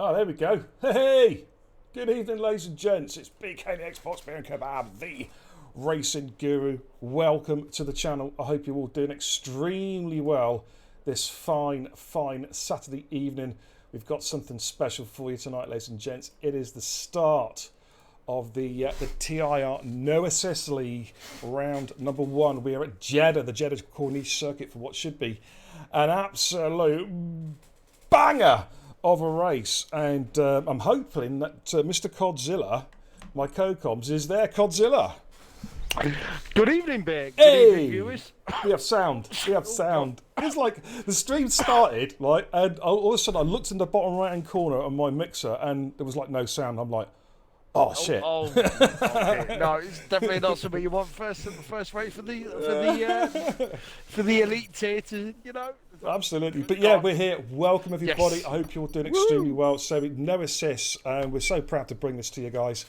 Oh, there we go. Hey! Good evening, ladies and gents. It's BK the Xbox Beer and Kebab, the racing guru. Welcome to the channel. I hope you're all doing extremely well this fine Saturday evening. We've got something special for you tonight, ladies and gents. It is the start of the TIR No Assist League round number 1. We are at Jeddah, the Jeddah Corniche circuit, for what should be an absolute banger of a race, and I'm hoping that Mr. Codzilla, my co-coms, is there. Codzilla. Good evening, Bear. Good evening, viewers. We have sound. We have sound. It's like the stream started, like, and all of a sudden I looked in the bottom right-hand corner of my mixer, and there was like no sound. I'm like, oh shit. Okay. No, it's definitely not something you want first race for the elite tier to, you know. Absolutely. But yeah, we're here. Welcome everybody. Yes. I hope you're doing extremely well. So no assists, and we're so proud to bring this to you guys.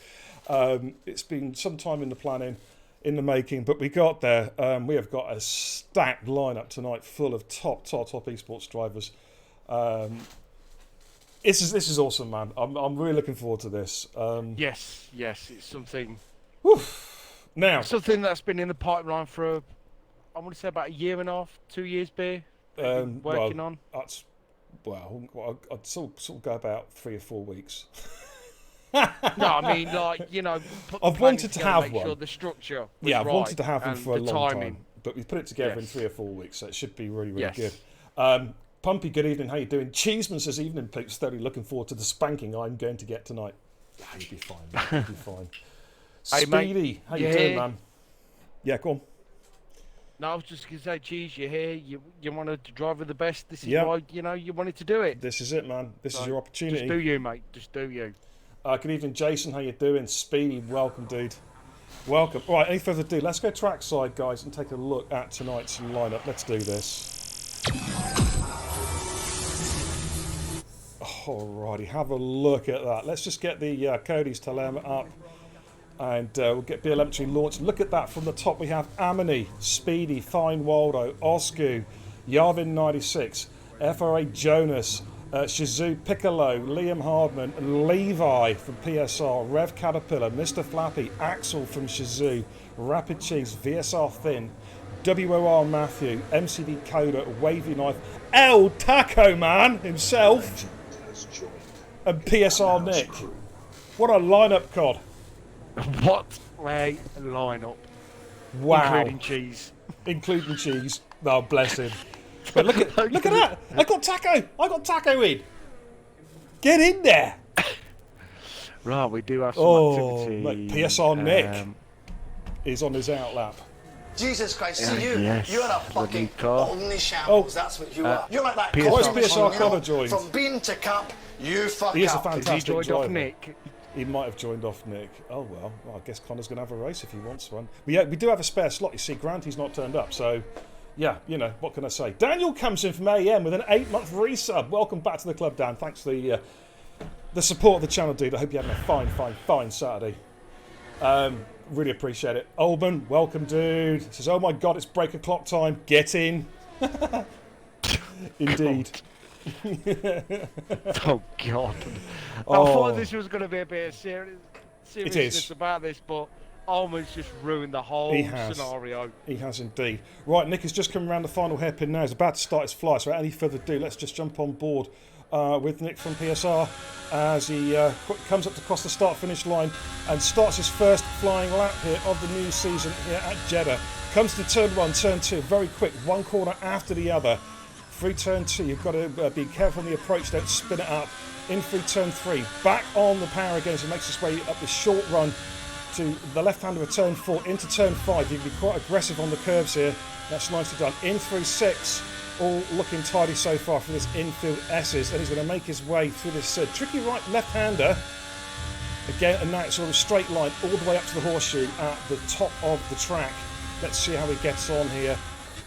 It's been some time in the planning. in the making, but we got there. We have got a stacked lineup tonight, full of top esports drivers. This is awesome, man. I'm really looking forward to this. Yes, it's something. Whew. Now, something that's been in the pipeline for, I want to say about a year and a half, 2 years, Beer. Working on. That's I'd sort of go about 3 or 4 weeks. No, I mean, like, you know, I've wanted to have make one. Sure the structure. Yeah, I've right, wanted to have them for a long timing. time, but we put it together in Yes. 3 or 4 weeks, so it should be really Yes. good. Pumpy, good evening. How you doing? Cheeseman says, "Evening, Pete. Steady. Looking forward to the spanking I'm going to get tonight." Yeah, you'll be fine. Man. You'll be fine. Hey, mate. Speedy, how you doing, man? Yeah, go on. No, I was just going to say, geez, you're here. You wanted to drive with the best. This is Yeah. why, you know, you wanted to do it. This is it, man. This is your opportunity. Just do you, mate. Just do you. Good evening, Jason. How you doing? Speedy, welcome, dude. Welcome. All right, any further ado, let's go trackside, guys, and take a look at tonight's lineup. Let's do this. Alrighty, have a look at that. Let's just get the Cody's Telema up, and we'll get BLM launched. Look at that from the top. We have Amini, Speedy, Fine Waldo, Oscu, Yarvin 96, FRA Jonas, Shizu Piccolo, Liam Hardman, Levi from PSR, Rev Caterpillar, Mr. Flappy, Axel from Shizu, Rapid Cheese, VSR Thin, WOR Matthew, MCD Coda, Wavy Knife, El Taco Man himself, and PSR Nick. What a lineup, Cod. What a lineup. Wow. Including cheese. Including cheese. Oh, bless him. But look at that. I got Taco in. Get in there. Right, we do have some activity. Mate, PSR Nick is on his outlap. Jesus Christ, see you. Yes, You're a fucking only shambles. That's what you are. You're like that. PSR. Why is Connor PSR machine, Connor joined? From bean to cup, you fuck He is a up. fantastic Has he joined driver. off Nick? He might have joined off Nick. Oh well, I guess Connor's going to have a race if he wants one. But yeah, we do have a spare slot. You see, Granty's not turned up, so yeah, you know, what can I say? Daniel comes in from AM with an 8-month resub. Welcome back to the club, Dan. Thanks for the support of the channel, dude. I hope you're having a fine Saturday. Really appreciate it. Olban, welcome, dude. Says, oh my God, it's break o'clock time. Get in. Indeed. Oh God! I Oh. thought this was going to be a bit of seriousness about this, but Almond's just ruined the whole scenario. He has indeed. Right, Nick has just come around the final hairpin now. He's about to start his fly, so without any further ado, let's just jump on board with Nick from PSR as he comes up to cross the start-finish line and starts his first flying lap here of the new season here at Jeddah. Comes to turn 1, turn 2, very quick, one corner after the other. Through turn 2, you've got to be careful on the approach, don't spin it up. In through turn 3, back on the power again as he makes his way up the short run to the left-hander of turn 4, into turn 5. You can be quite aggressive on the curves here. That's nicely done. In through 6, all looking tidy so far for this infield S's, and he's going to make his way through this tricky right left-hander. Again, and now it's sort of a straight line all the way up to the horseshoe at the top of the track. Let's see how he gets on here.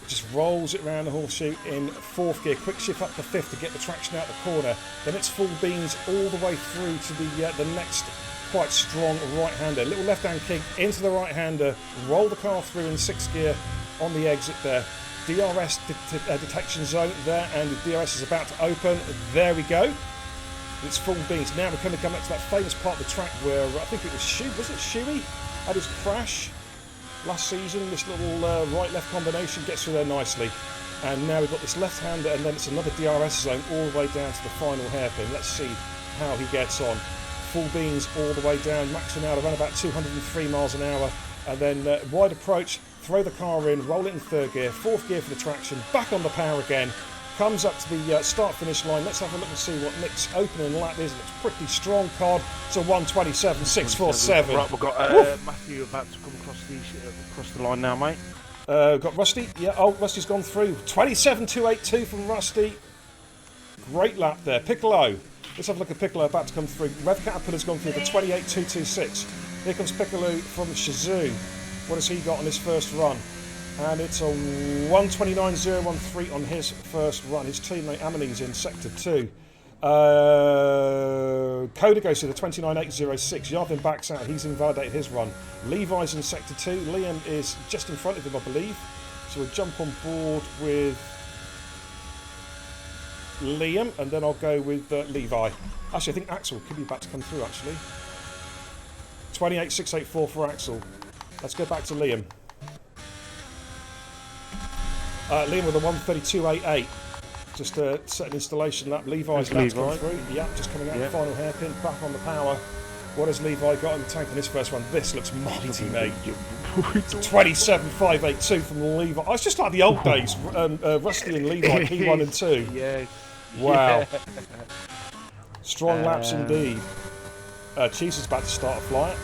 Just rolls it around the horseshoe in 4th gear, quick shift up to 5th to get the traction out the corner. Then it's full beans all the way through to the next quite strong right-hander. Little left-hand kick into the right-hander, roll the car through in 6th gear on the exit there. DRS detection zone there, and the DRS is about to open. There we go. It's full beans. Now we're going to come back to that famous part of the track where I think it was Shuey had his crash last season. This little right-left combination gets through there nicely, and now we've got this left-hander, and then it's another DRS zone all the way down to the final hairpin. Let's see how he gets on. Full beans all the way down, maxing out around about 203 miles an hour, and then wide approach, throw the car in, roll it in 3rd gear, 4th gear for the traction, back on the power again, comes up to the start-finish line. Let's have a look and see what Nick's opening lap is. It's pretty strong, Cod. It's a 1:27.647. Right, we've got Matthew about to come across the line now, mate. Got Rusty. Yeah, oh, Rusty's gone through. 27.282 from Rusty. Great lap there. Piccolo. Let's have a look at Piccolo about to come through. Rev Caterpillar's gone through the 28.226. Here comes Piccolo from Shizu. What has he got on his first run? And it's a 1:29.013 on his first run. His teammate Amini's in sector 2. Coda goes to the 29.806. Yarvin backs out. He's invalidated his run. Levi's in sector 2. Liam is just in front of him, I believe. So we'll jump on board with Liam, and then I'll go with Levi. Actually, I think Axel could be about to come through, actually. 28.684 for Axel. Let's go back to Liam. Liam with a 132.88. Just set an installation lap. Levi's about to come through. Yeah, just coming out the final hairpin. Back on the power. What has Levi got in the tank in this first one? This looks mighty, mate. 27.582 from Levi. Oh, it's just like the old days. Rusty and Levi, P1 and 2. Yeah. Wow. Yeah. Strong laps indeed. Cheese is about to start a flyer.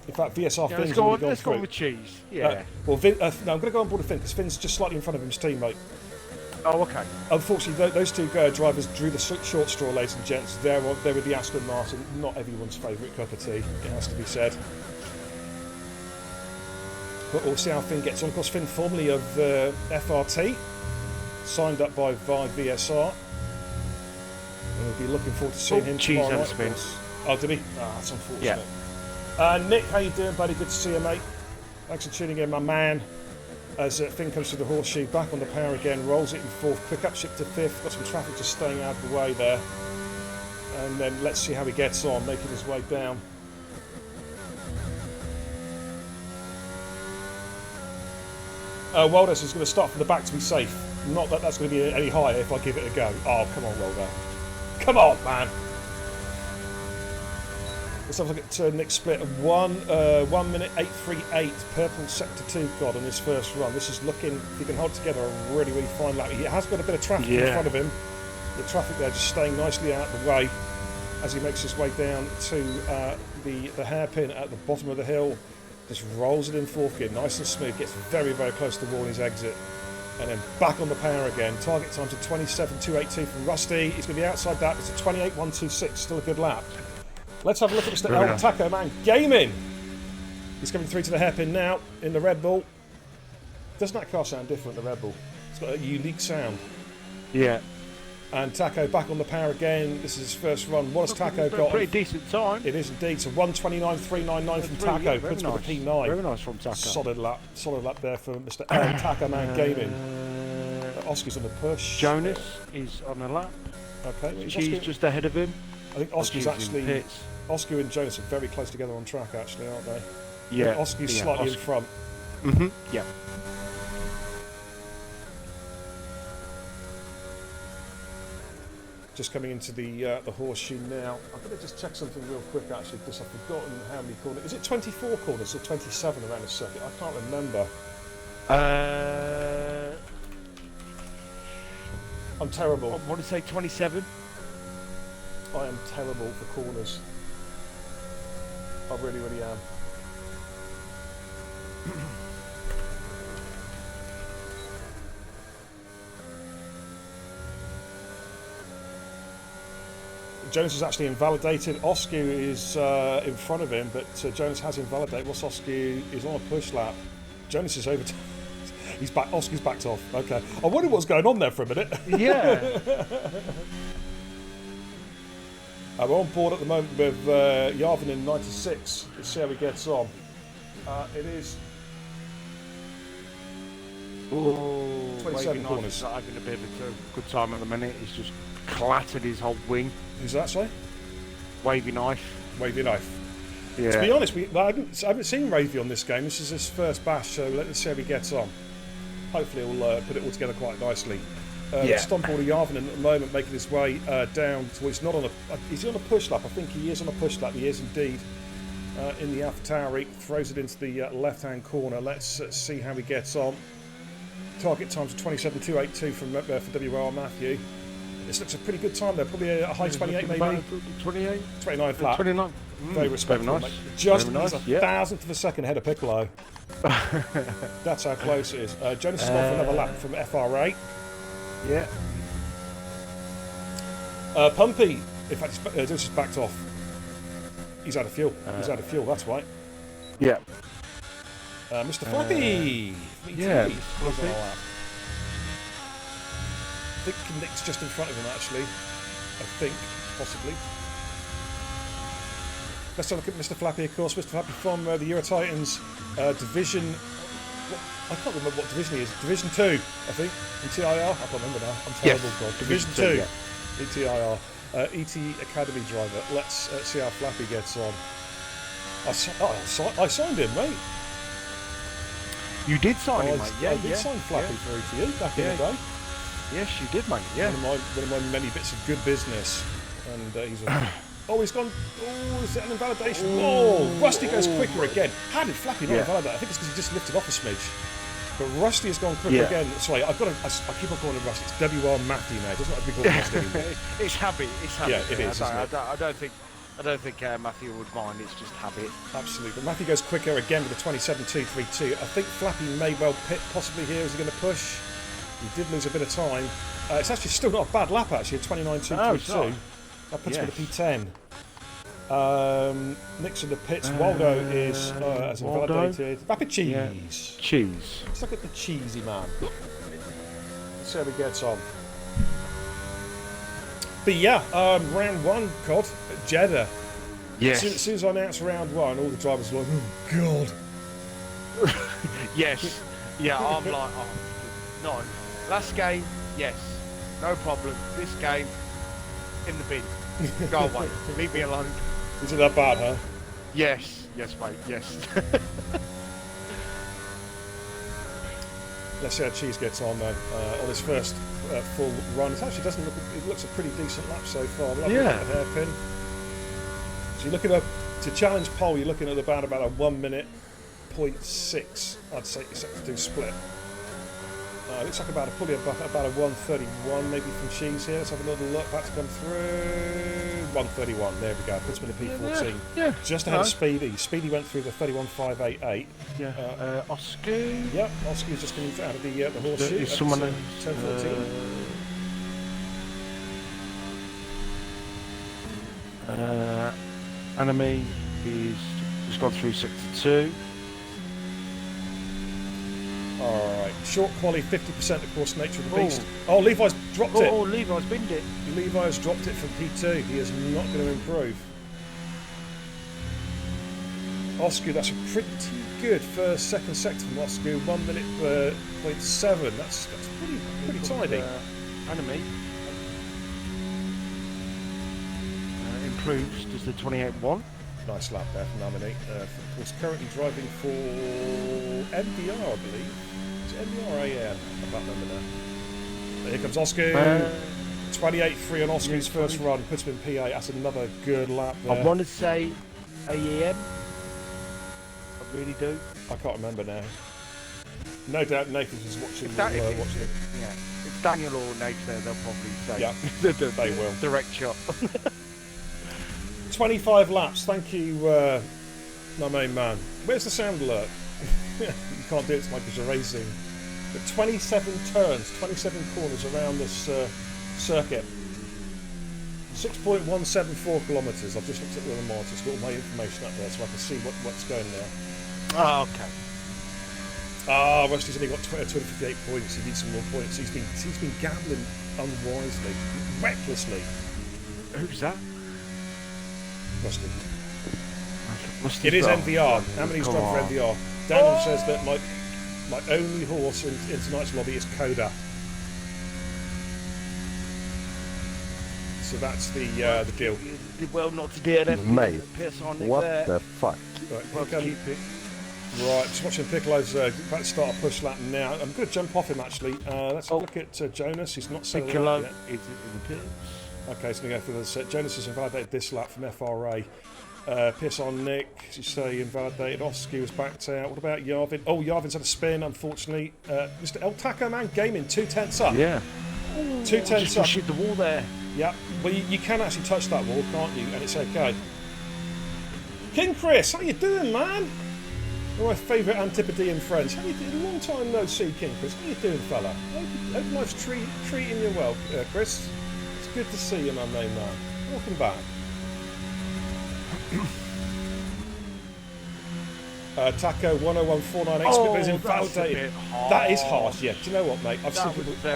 In fact, VSR Finn's already gone through. Let's go with Cheese. Yeah. Well, Finn, no, I'm going to go on board with Finn because Finn's just slightly in front of his teammate. Oh, okay. Unfortunately, those two drivers drew the short straw, ladies and gents. They were the Aston Martin, not everyone's favourite cup of tea, it has to be said. But we'll see how Finn gets on. Of course, Finn, formerly of FRT, signed up by VSR. And we'll be looking forward to seeing him tomorrow night. Spin. Oh, did he? Ah, that's unfortunate. Yeah. Nick, how you doing, buddy? Good to see you, mate. Thanks for tuning in, my man. As Finn comes to the horseshoe, back on the power again, rolls it in fourth, quick upshift to fifth, got some traffic just staying out of the way there. And then let's see how he gets on, making his way down. Waldes is going to start from the back to be safe. Not that that's going to be any higher if I give it a go. Oh, come on, Waldes. Come on, man. Let's have a look at Nick's split. 1 minute 8.38. Purple sector 2 got on his first run. This is looking, if he can hold together, a really, really fine lap. He has got a bit of traffic in front of him. The traffic there just staying nicely out of the way as he makes his way down to the hairpin at the bottom of the hill. Just rolls it in fourth gear, nice and smooth. Gets very, very close to Warney's exit. And then back on the power again. Target time to 27.282 from Rusty. He's going to be outside that. It's a 28.126. Still a good lap. Let's have a look at Mr. El Taco Man Gaming. He's coming through to the hairpin now in the Red Bull. Doesn't that car sound different, the Red Bull? It's got a unique sound. Yeah. And Taco back on the power again. This is his first run. What has Taco got? Pretty decent time. It is indeed. So 1:29.399 from Taco. Puts with a P9. Very nice from Taco. Solid lap there for Mr. El Taco Man Gaming. Oscar's on the push. Jonas is on the lap. Okay. She's just ahead of him. I think Oscar's actually... Oscar and Jonas are very close together on track, actually, aren't they? Yeah. Oscar's slightly in front. Mm-hmm. Yeah. Just coming into the horseshoe now. I'm going to just check something real quick, actually, because I've forgotten how many corners. Is it 24 corners or 27 around the circuit? I can't remember. I'm terrible. I want to say 27. I am terrible for corners. I really, really am. Jonas is actually invalidated. Oscar is in front of him, but Jonas has invalidated. Whilst Oscar is on a push lap, Jonas is over. He's back. Oscar's backed off. Okay. I wondered what was going on there for a minute. Yeah. We're on board at the moment with Yarvin in 96. Let's see how he gets on. It is 27 corners. He's having a bit of a good time at the minute. He's just clattered his whole wing. Who's that, say? Wavy Knife. Wavy Knife. Yeah. To be honest, I haven't seen Wavy on this game. This is his first bash, so let's see how he gets on. Hopefully he'll put it all together quite nicely. Stomp all the Yarvin at the moment, making his way down towards. He's not on a. Is he on a push lap? I think he is on a push lap. He is indeed in the AlphaTauri. Throws it into the left-hand corner. Let's see how he gets on. Target times 27.282 from for WR Matthew. This looks a pretty good time there. Probably a high 28 maybe. 28. 29 flat. 29. Very respectful. Very nice. Just a thousandth of a second ahead of Piccolo. That's how close it is. Jonas has gone for another lap from FR8. Yeah. Pumpy, in fact, Jonas is backed off. He's out of fuel. He's out of fuel, that's why. Yeah. Mr. Flappy! Yeah. I think Nick's just in front of him, actually. I think, possibly. Let's have a look at Mr. Flappy, of course. Mr. Flappy from the Euro Titans Division. I can't remember what division he is. Division 2, I think. In TIR. I can't remember now. I'm terrible. Yes. Division 2. Yeah. In TIR. ET Academy driver. Let's see how Flappy gets on. I signed him, mate. You did sign him, mate. Yeah, I did sign Flappy for ETE back in the day. Yes, you did, mate. Yeah. One of my many bits of good business. And he's a... Oh, he's gone... Oh, is that an invalidation? Oh, Rusty goes quicker again. How did Flappy not invalidate? I think it's because he just lifted off a smidge. But Rusty has gone quicker again. Sorry, I keep on calling him Rusty. It's WR Matthew now. It doesn't have to be called Rusty anymore. It's habit. It's habit. Yeah, it is. I don't think Matthew would mind. It's just habit. Absolutely. But Matthew goes quicker again with a 27.232. I think Flappy may well pit possibly here. Is he going to push? He did lose a bit of time. It's actually still not a bad lap, actually, a 29.232. That puts me at a P10. Nick's in the pits. Waldo is as invalidated. Rapid cheese. Yeah. Cheese. Let's look at the cheesy man. Let's see how he gets on. But yeah, round 1, COD, Jeddah. Yes. As soon as I announced round 1, all the drivers were like, oh, God. Yes. Yeah, I'm like, oh, no. Last game, yes. No problem. This game, in the bin. Go away. Leave me alone. Is it that bad, huh? Yes. Yes, mate. Yes. Let's see how Cheese gets on, though, on his first full run. It actually doesn't look... It looks a pretty decent lap so far. Yeah. A hairpin. So you're looking at... To challenge pole, you're looking at about a 1 minute 0.6, I'd say, to do split. Looks like probably about a 131 maybe from Cheese here. Let's have another look. That's come through. 131. There we go. Puts me in the P14. Yeah. Just ahead of Speedy. Speedy went through the 31.588. Yeah. Oscar. Yep. Oscar's just coming out of the horseshoe. Is someone 10:14. Anime is just gone through 62. Alright, short quali 50% of course, nature of the beast. Oh, Levi's dropped it. Oh, Levi's binned it. Levi's dropped it from P2. He is not going to improve. Oscar, that's a pretty good second sector from Oscar. 1 minute 0.7. That's pretty tidy. Anime improves. Does the 28.1? Nice lap there from Amini. Of course, currently driving for MDR, I believe. Is it MDR or AM? I can't remember now. Here comes Oscar. 28.3 on Oscar's first run. Puts him in P8. That's another good lap there. I want to say AEM. I really do. I can't remember now. No doubt Nathan is watching. Yeah. If Daniel or Nathan there, they'll probably say. Yeah, they will. Direct shot. 25 laps. Thank you, my main man. Where's the sound alert? You can't do it tonight because you're racing. But 27 turns, 27 corners around this circuit. 6.174 kilometres. I've just looked at the other monitors, got all my information up there so I can see what's going there. Oh, okay. Rusty's only got 258 points. He needs some more points. He's been gambling unwisely, recklessly. Who's that? Rusty. It is NVR. How many's gone for NVR? Daniel says that my only horse in tonight's lobby is Coda. So that's the deal. You did well not to DNF. Mate, what there. the fuck? Right, just watching Piccolo's about to start a push lap now. I'm going to jump off him actually. Let's look at Jonas. He's not set Piccolo yet. is in the pits. Okay, so we're going to go through the set. Jonas has invalidated this lap from FRA. Piss on Nick, as you say, invalidated. Oscar was backed out. What about Yarvin? Oh, Yarvin's had a spin, unfortunately. Mr. El Taco Man Gaming, 2/10 up. Yeah. 2/10 up. Shoot the wall there. Yeah, well, you can actually touch that wall, can't you? And it's okay. King Chris, how you doing, man? One of my favourite Antipodean friends. How you doing? Long time no see, King Chris. How you doing, fella? Hope life's treating you well, Chris. It's good to see you, my main man. Welcome back. Taco 101.498 is invalidated. That is harsh, yeah. Do you know what, mate? I've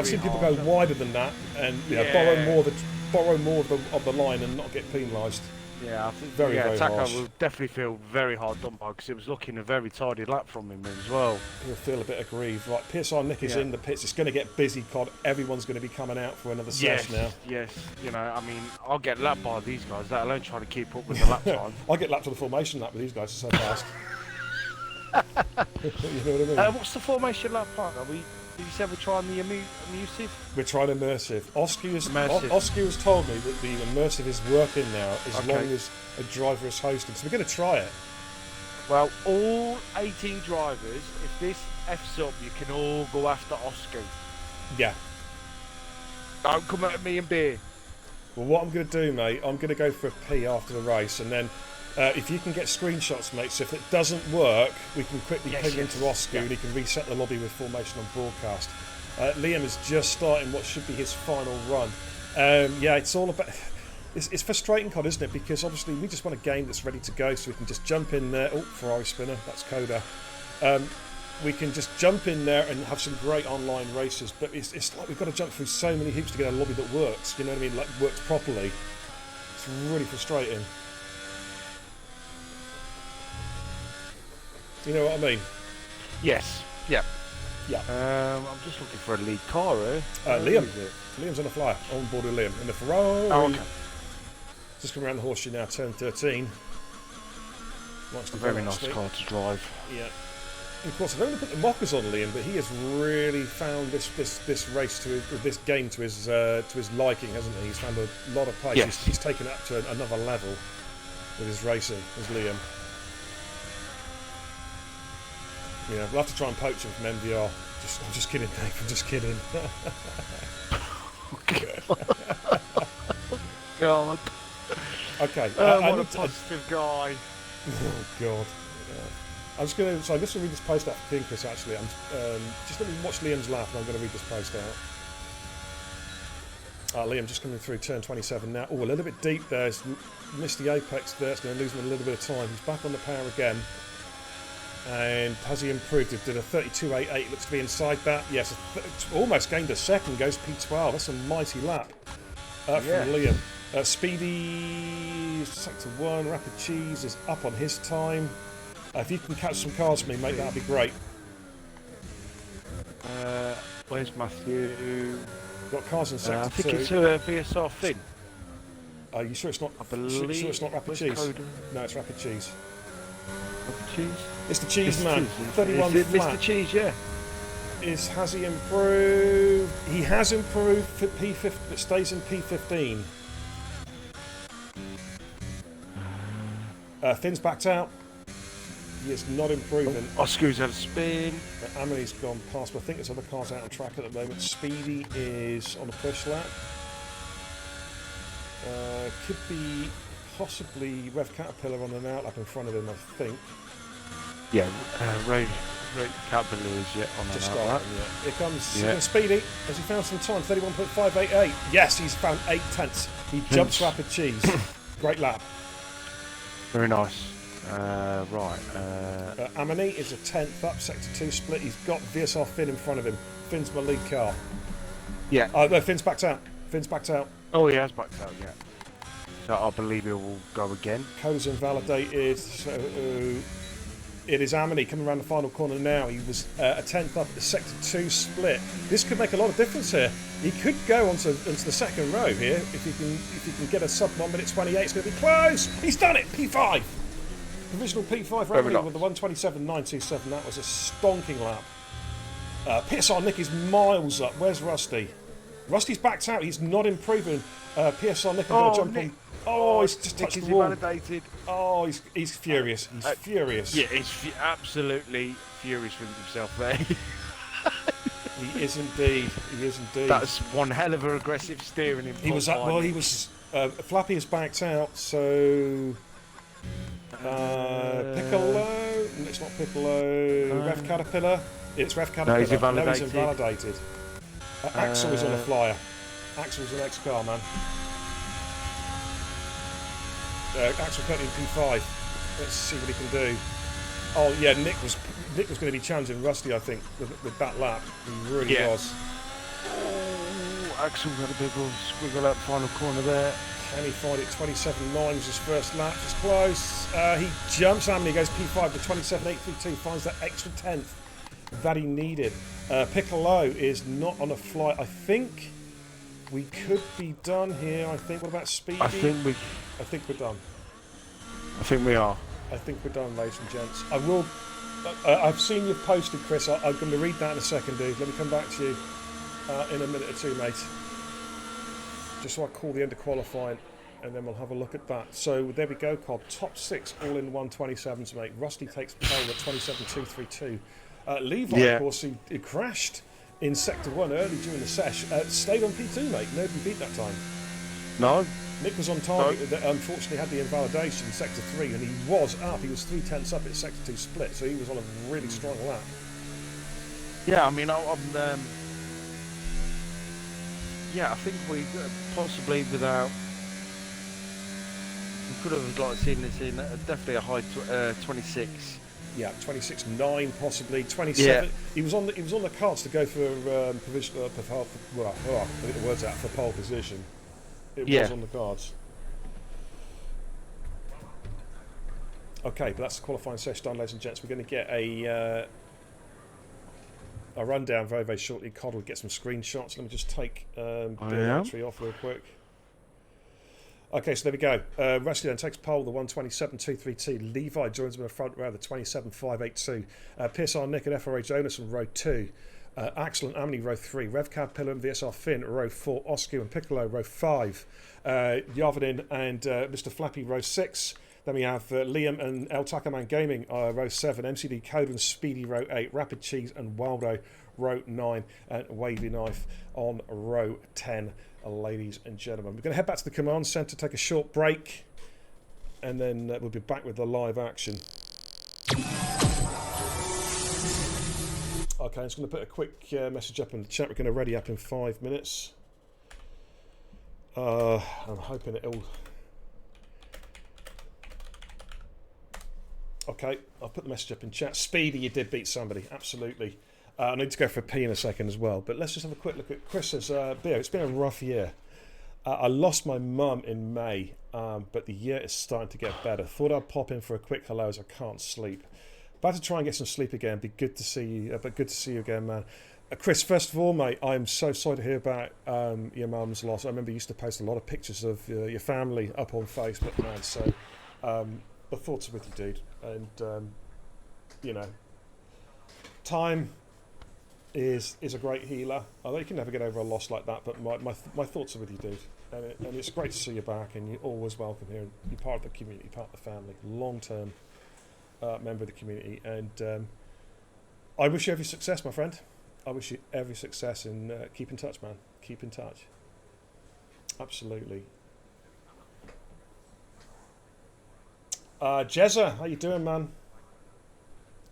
seen people go wider than that and borrow more the borrow more of the line and not get penalised. Yeah, I think Very Taco harsh. will definitely feel very hard done by because it was looking a very tidy lap from him as well. He'll feel a bit aggrieved. Right, PSR Nick is in the pits. It's going to get busy, Cod. Everyone's going to be coming out for another sesh now. Yes, you know, I mean, I'll get lapped by these guys, let alone trying to keep up with the lap time. I get lapped on the formation lap with these guys. It's so fast. You know what I mean? What's the formation lap part? Did you say we're trying the immersive? We're trying immersive. Oscar Immersive. has told me that the immersive is working now as long as a driver is hosting. So we're going to try it. Well, all 18 drivers, if this F's up, you can all go after Oscar. Yeah. Don't come at me and beer. Well, what I'm going to do, mate, I'm going to go for a P after the race, and then if you can get screenshots, mate, so if it doesn't work, we can quickly ping into Oscar and he can reset the lobby with formation on broadcast. Liam is just starting what should be his final run. Yeah, it's all about... It's frustrating, Cod, isn't it? Because obviously we just want a game that's ready to go, so we can just jump in there. Oh, Ferrari spinner, that's Coda. We can just jump in there and have some great online races, but it's like we've got to jump through so many hoops to get a lobby that works, you know what I mean, like works properly. It's really frustrating. You know what I mean? Yes. Yeah. Yeah. I'm just looking for a lead car, eh? Liam. Liam's on a flyer. On board with Liam. In the Ferrari. Oh, okay. Just coming around the horseshoe now, turn 13. A very nice car to drive. Yeah. And of course, I've only put the mockers on Liam, but he has really found this race this game to his liking, hasn't he? He's found a lot of pace. Yes. He's taken it up to another level with his racing, as Liam. Yeah, we'll have to try and poach him from MVR. I'm just kidding, Dave. I'm just kidding. God. Okay. What a positive guy. Oh God. Yeah. I'm just going to read this post out for King Chris. Actually, I'm just let me watch Liam's lap, and I'm going to read this post out. Liam just coming through turn 27 now. Oh, a little bit deep there. He's missed the apex there. It's going to lose him a little bit of time. He's back on the power again. And has he improved? It did a 32.88. Looks to be inside that. Yes, almost gained a second. Goes P12. That's a mighty lap from Liam. Speedy sector 1. Rapid Cheese is up on his time. If you can catch some cars for me, mate, that'd be great. Where's Matthew? Got cars in sector 2. I think it's a VSR Finn. Are you sure it's not? I believe. Sure it's not Rapid Cheese? Coda? No, it's Rapid Cheese. Rapid Cheese. It's the Cheese man. 31 is it flat. Mr. Cheese? Yeah. Has he improved? He has improved for P15, but stays in P15. Finn's backed out. He is not improving. Oscar's had a spin. Amelie's gone past, but I think there's other cars out on track at the moment. Speedy is on a push lap. Could be possibly Rev Caterpillar on an outlap in front of him, I think. Yeah, Ray Caterpillar is yet on an outlap. Here comes Speedy. Has he found some time? 31.588. Yes, he's found 8 tenths. He jumps Rapid Cheese. Great lap. Very nice. Amini is a 10th up, sector 2 split. He's got VSR Finn in front of him. Finn's my lead car. Yeah. No, Finn's backed out. Finn's backed out. Oh, he has backed out, yeah. So I believe he will go again. Code's invalidated. So it is Amini coming around the final corner now. He was a 10th up at the sector 2 split. This could make a lot of difference here. He could go onto the second row here if he can get a sub 1 minute 28. It's going to be close. He's done it. P5. Provisional P5 for Amini with the 127.927. That was a stonking lap. PSR Nick is miles up. Where's Rusty? Rusty's backed out. He's not improving. PSR Nick is going to jump in. Oh, he's just touched the wall. Invalidated. Oh, he's furious. He's furious. Yeah, he's absolutely furious with himself there. He is indeed. He is indeed. That's one hell of a aggressive steering in. He was up. Well, he was. Flappy is backed out. So Piccolo. It's not Piccolo. Rev Caterpillar. It's Rev Caterpillar. No, he's invalidated. No, he's invalidated. Axel is on a flyer. Axel's an ex-car man. Axel currently in P5. Let's see what he can do. Oh yeah, Nick was going to be challenging Rusty, I think, with that lap. He really was. Axel got a big old squiggle out the final corner there. Can he find it? 27.9 was his first lap. It's close. He jumps and he goes P5 to 27.832. Finds that extra 10th that he needed. Piccolo is not on a flight. I think we could be done here. I think. What about Speedy? I think we're done. I think we are. I think we're done, ladies and gents. I will. I've seen you've posted, Chris. I'm going to read that in a second, dude. Let me come back to you in a minute or two, mate. Just so I call the end of qualifying, and then we'll have a look at that. So there we go, Cod. Top 6, all in 127s, mate. Rusty takes pole at 27.232. Levi, of course, he crashed in Sector 1 early during the sesh. Stayed on P2, mate. Nobody beat that time. No. Nick was on target, that unfortunately had the invalidation in Sector 3, and he was up. He was 3/10 up at Sector 2 split, so he was on a really strong lap. Yeah, I mean, yeah, I think we possibly without... We could have like seen this in definitely a high 26. Yeah, 26.9 possibly 27. Yeah. He was on the cards to go for provisional. Well, I'll get the words out for pole position. It was on the cards. Okay, but that's the qualifying session done, ladies and gents. We're going to get a rundown very, very shortly. Cod will get some screenshots. Let me just take the battery off real quick. Okay, so there we go. Rusty then takes pole, the 127.232. Levi joins him in the front row, the 27.582. PSR Nick and FRA Jonas in row 2. Axel and Amity row 3. Revcab Pillar and VSR Finn row 4. Oscar and Piccolo row 5. Yavanin and Mr. Flappy row 6. Then we have Liam and El Takaman Gaming row 7. MCD Code and Speedy row 8. Rapid Cheese and Wildo row 9. And Wavy Knife on row 10. Ladies and gentlemen, we're going to head back to the command centre, take a short break, and then we'll be back with the live action. Okay, I'm just going to put a quick message up in the chat. We're going to ready up in 5 minutes. I'm hoping it'll... Okay, I'll put the message up in chat. Speedy, you did beat somebody, absolutely. I need to go for a pee in a second as well, but let's just have a quick look at Chris's beer. It's been a rough year. I lost my mum in May, but the year is starting to get better. Thought I'd pop in for a quick hello as I can't sleep. About to try and get some sleep again. Be good to see you, but good to see you again, man. Chris, first of all, mate, I'm so sorry to hear about your mum's loss. I remember you used to post a lot of pictures of your family up on Facebook, man. So the thoughts are with you, dude. And you know, time is a great healer. I know you can never get over a loss like that, but my thoughts are with you, dude. And it's great to see you back, and you're always welcome here. You're part of the community, part of the family, long-term member of the community. And I wish you every success, my friend. I wish you every success, and keep in touch, man. Keep in touch. Absolutely. Jeddah, how you doing, man?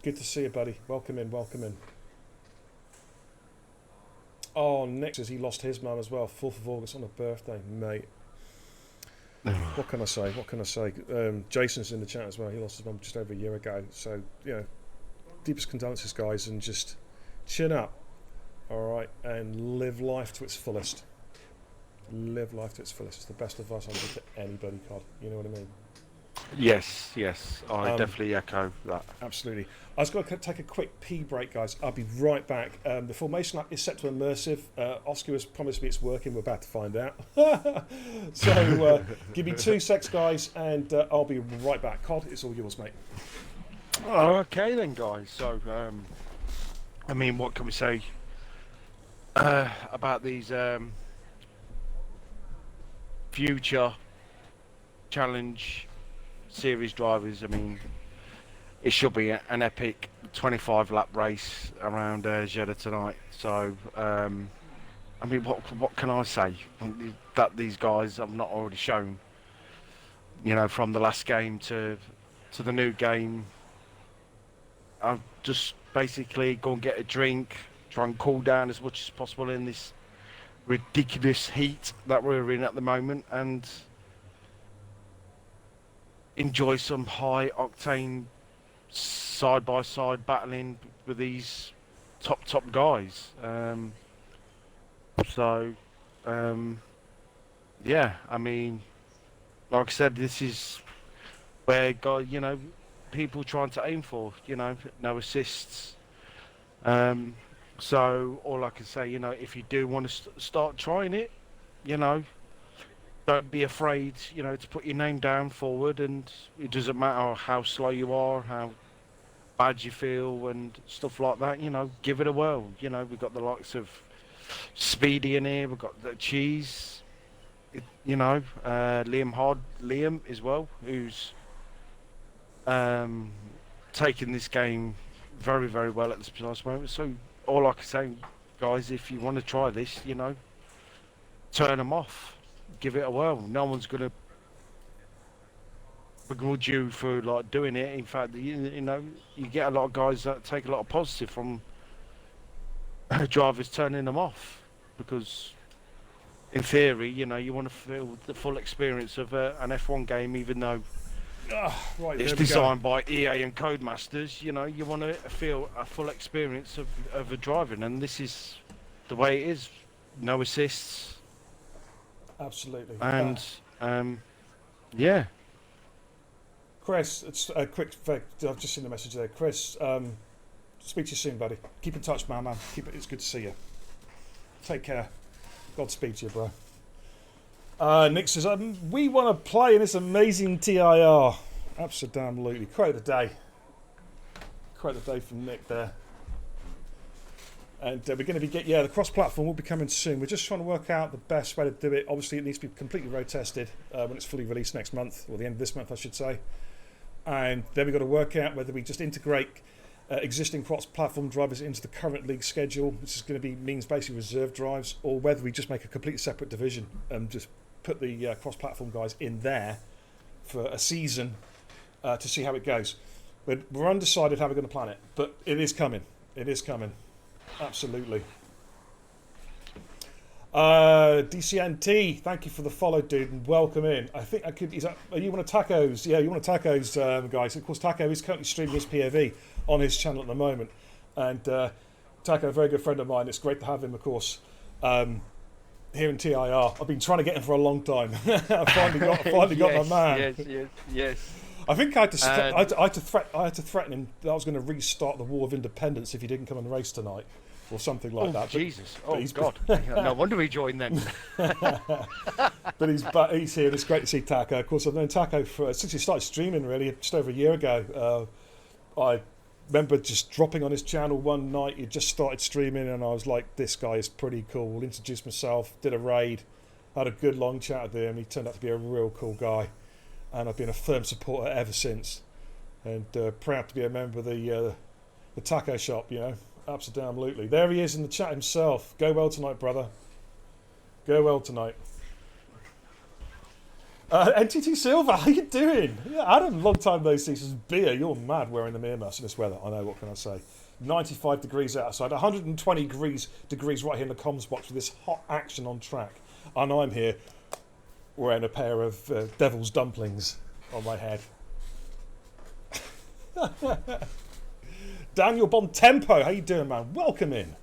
Good to see you, buddy. Welcome in, welcome in. Oh, Nick says he lost his mum as well, 4th of August on her birthday, mate. What can I say? What can I say? Jason's in the chat as well. He lost his mum just over a year ago. So, you know, deepest condolences, guys, and just chin up, all right, and live life to its fullest. Live life to its fullest. It's the best advice I can give to anybody, Cod. You know what I mean? Yes, I definitely echo that. Absolutely. I was going to take a quick pee break, guys. I'll be right back. The formation app is set to immersive. Oscar has promised me it's working. We're about to find out. So give me 2 secs, guys, and I'll be right back. Cod, it's all yours, mate. Okay then, guys. So, I mean, what can we say about these future challenge series drivers? I mean, it should be an epic 25-lap race around Jeddah tonight. So, I mean, what can I say that these guys have not already shown? You know, from the last game to the new game, I'll just basically go and get a drink, try and cool down as much as possible in this ridiculous heat that we're in at the moment, and enjoy some high octane side by side battling with these top guys. So Yeah, I mean, like I said, this is where God, people trying to aim for, no assists. Um, so all I can say, if you do want to start trying it, you know, don't be afraid, to put your name down forward, and it doesn't matter how slow you are, how bad you feel, and stuff like that. Give it a whirl. We've got the likes of Speedy in here. We've got the Cheese. Liam as well, who's taking this game very, very well at this precise moment. So all I can say, guys, if you want to try this, turn them off, give it a whirl. No one's gonna begrudge you for like doing it. In fact, you get a lot of guys that take a lot of positive from drivers turning them off, because in theory, you want to feel the full experience of an F1 game, even though Right, it's designed by EA and Codemasters. You want to feel a full experience of a driving, and this is the way it is. No assists. Absolutely. And yeah. Chris, it's a quick. I've just seen the message there. Chris, speak to you soon, buddy. Keep in touch, man. It's good to see you. Take care. Godspeed to you, bro. Nick says, we want to play in this amazing TIR. Absolutely. Quote of the day. Quote of the day from Nick there. And we're going to be the cross-platform will be coming soon. We're just trying to work out the best way to do it. Obviously, it needs to be completely road tested when it's fully released next month, or the end of this month, I should say. And then we've got to work out whether we just integrate existing cross-platform drivers into the current league schedule, which is going to means basically reserve drives, or whether we just make a completely separate division and just put the cross-platform guys in there for a season to see how it goes. But we're undecided how we're going to plan it, but it is coming. It is coming. Absolutely. DCNT, thank you for the follow, dude, and welcome in. I think are you one of Taco's? Yeah, you one of Taco's guys. Of course, Taco is currently streaming his POV on his channel at the moment, and Taco, a very good friend of mine. It's great to have him, of course, here in TIR. I've been trying to get him for a long time. I finally got my man. Yes. I think I had to threaten him that I was going to restart the War of Independence if he didn't come and race tonight, or something like that. Jesus! God! No wonder he joined then. But he's here. It's great to see Taco. Of course, I've known Taco since he started streaming, really, just over a year ago. I remember just dropping on his channel one night. He just started streaming, and I was like, "This guy is pretty cool." Introduced myself, did a raid, had a good long chat with him. He turned out to be a real cool guy. And I've been a firm supporter ever since, and proud to be a member of the taco shop. Absolutely. There he is in the chat himself. Go well tonight, brother. Go well tonight. NTT Silver, how you doing? Yeah, Adam, long time no see. Says, Beer, you're mad wearing the earmuffs in this weather. I know. What can I say? 95 degrees outside, 120 degrees right here in the comms box with this hot action on track, and I'm here wearing a pair of devil's dumplings on my head. Daniel Bontempo, how you doing, man? Welcome in.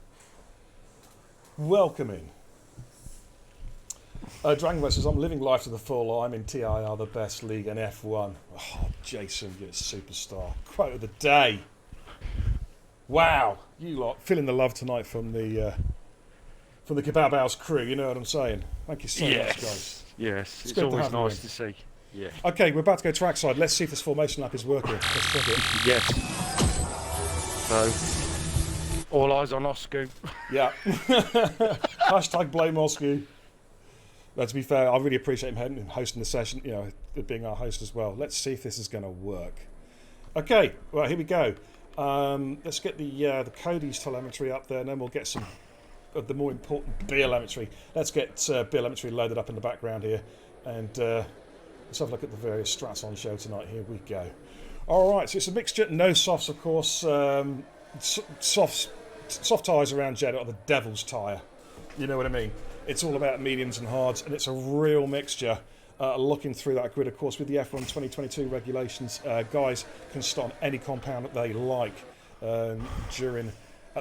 Dragon says, I'm living life to the full. I'm in TIR, the best league in F1. Oh, Jason, you're a superstar. Quote of the day. Wow, you lot feeling the love tonight from the Kebab House crew. You know what I'm saying? Thank you so much, guys. Yes, it's always nice to see. Yeah. Okay, we're about to go trackside. Let's see if this formation lap is working. Let's check it. Yes. So, all eyes on Oscar. Yeah. Hashtag blame Oscar. To be fair, I really appreciate him hosting the session, being our host as well. Let's see if this is going to work. Okay, well, here we go. Let's get the Cody's telemetry up there, and then we'll get some of the more important beer telemetry. Let's get beer telemetry loaded up in the background here, and let's have a look at the various strats on show tonight. Here we go. All right, so it's a mixture, no softs, of course. Soft tyres around Jeddah are the devil's tyre. You know what I mean? It's all about mediums and hards, and it's a real mixture. Looking through that grid, of course, with the F1 2022 regulations, guys can start on any compound that they like at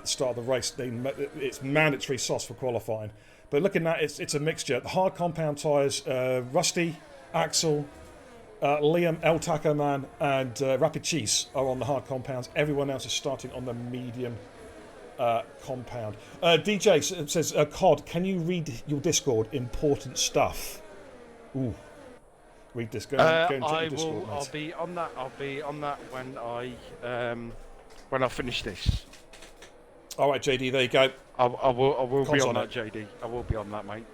the start of the race. It's mandatory sauce for qualifying, But looking at it, it's a mixture. The hard compound tyres, Rusty, Axel, Liam, El Taco Man, and Rapid Cheese are on the hard compounds. Everyone else is starting on the medium compound. DJ says, Cod, can you read your Discord? Important stuff. Ooh. Read this. Go and check your Discord, I'll be on that. I'll be on that when I finish this. All right, JD, there you go. I will be on that, it. JD. I will be on that, mate.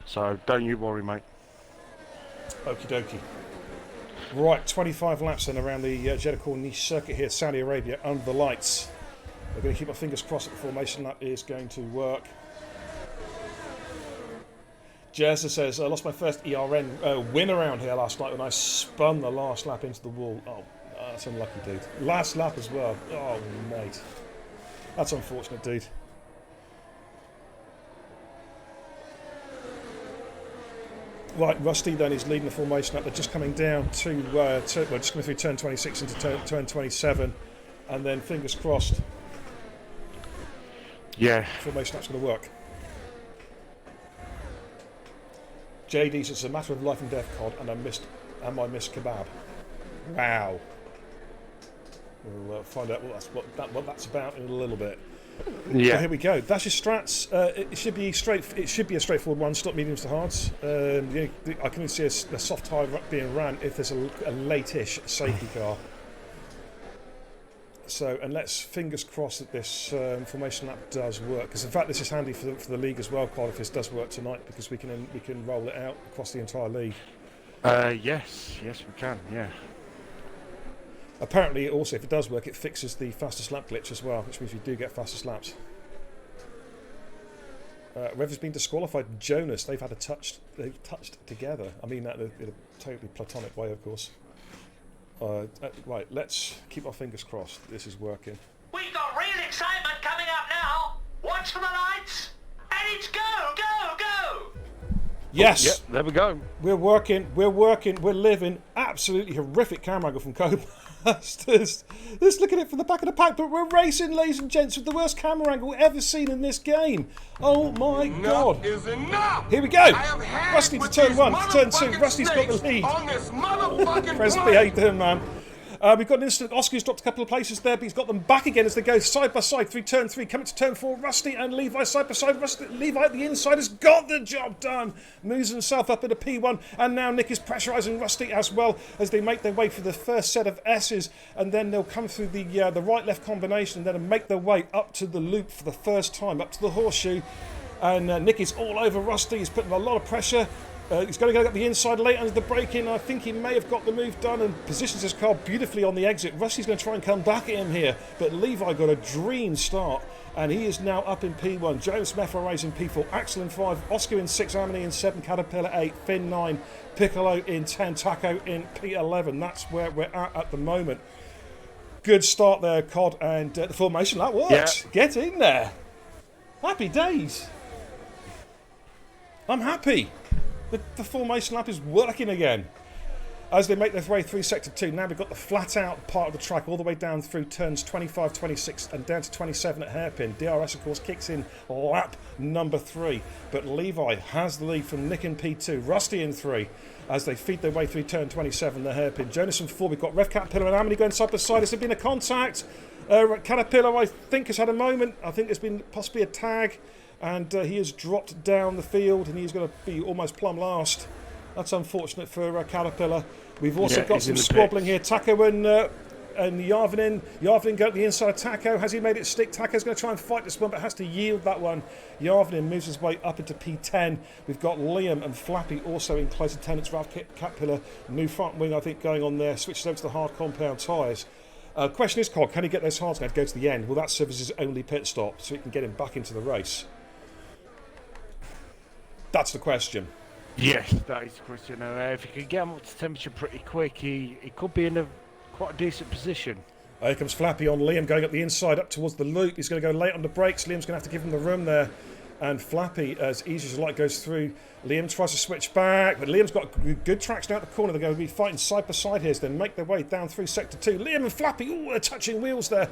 So don't you worry, mate. Okie dokie. Right, 25 laps then around the Jeddah Corniche circuit here, Saudi Arabia, under the lights. We're going to keep our fingers crossed that the formation lap is going to work. Jezza says, I lost my first ERN win around here last night when I spun the last lap into the wall. Oh, that's unlucky, dude. Last lap as well. Oh, mate. That's unfortunate, dude. Right, Rusty then is leading the formation lap. They're just coming down to, just coming through turn 26 into turn 27. And then, fingers crossed, formation lap's going to work. JD says it's a matter of life and death, Cod, and I missed kebab. Wow. We'll find out what that's about in a little bit. Yeah. So here we go. That's your strats. It should be a straightforward one. Stop mediums to hards. I can see a soft tyre being ran if there's a late-ish safety car. So, and let's fingers crossed that this formation lap does work. Because in fact, this is handy for the league as well, Carl, if this does work tonight, because we can roll it out across the entire league. Yes, we can. Yeah. Apparently, also, if it does work, it fixes the fastest lap glitch as well, which means we do get fastest laps. Rev has been disqualified. Jonas, they've touched together. I mean that in a totally platonic way, of course. Right, let's keep our fingers crossed. This is working. We've got real excitement coming up now. Watch for the lights, and it's go, go, go. Yes. Yep, there we go. We're working, we're living. Absolutely horrific camera angle from Co-Masters. Let's look at it from the back of the pack, but we're racing, ladies and gents, with the worst camera angle ever seen in this game. Oh my God. Is enough. Here we go. Rusty to turn 1, to turn 2. Rusty's got the lead. On this motherfucking Presby, how you doing, man? We've got an instant. Oscar's dropped a couple of places there, but he's got them back again as they go side by side through turn 3. Coming to turn 4, Rusty and Levi side by side. Levi at the inside has got the job done. Moves himself up into P1, and now Nick is pressurising Rusty as well as they make their way for the first set of S's, and then they'll come through the right-left combination and then make their way up to the loop for the first time, up to the horseshoe. And Nick is all over Rusty. He's putting a lot of pressure. He's going to go up the inside late under the braking. I think he may have got the move done and positions his car beautifully on the exit. Rusty's going to try and come back at him here, but Levi got a dream start, and he is now up in P1. James Meffaray's in P4, Axel in 5, Oscar in 6, Amini in 7, Caterpillar 8, Finn 9, Piccolo in 10, Taco in P11. That's where we're at the moment. Good start there, Cod, and the formation, that works. Yeah. Get in there. Happy days. I'm happy. The formation lap is working again. As they make their way through Sector 2, now we've got the flat-out part of the track all the way down through turns 25, 26 and down to 27 at hairpin. DRS, of course, kicks in lap number 3. But Levi has the lead from Nick in P2, Rusty in 3, as they feed their way through turn 27, the hairpin. Jonas in 4, we've got Rev Caterpillar and Amity going side by side. Has there been a contact? Caterpillar, I think, has had a moment. I think there's been possibly a tag. And he has dropped down the field, and he's going to be almost plumb last. That's unfortunate for Caterpillar. We've also got some squabbling here. Taco and Yarvin. Yarvin go to the inside of Taco. Has he made it stick? Taco's going to try and fight this one, but has to yield that one. Yarvin moves his way up into P10. We've got Liam and Flappy also in close attendance. Ralph Caterpillar, new front wing, I think, going on there. Switches over to the hard compound tyres. Question is, Cog, can he get those hards now to go to the end? Will that serve as his only pit stop so he can get him back into the race? That's the question. Yes, that is the question. If he can get him up to temperature pretty quick, he could be in quite a decent position. Here comes Flappy on Liam going up the inside, up towards the loop. He's going to go late on the brakes. Liam's going to have to give him the room there. And Flappy, as easy as the light goes through, Liam tries to switch back, but Liam's got good traction out the corner. They're going to be fighting side by side here, so then make their way down through Sector 2. Liam and Flappy, they're touching wheels there,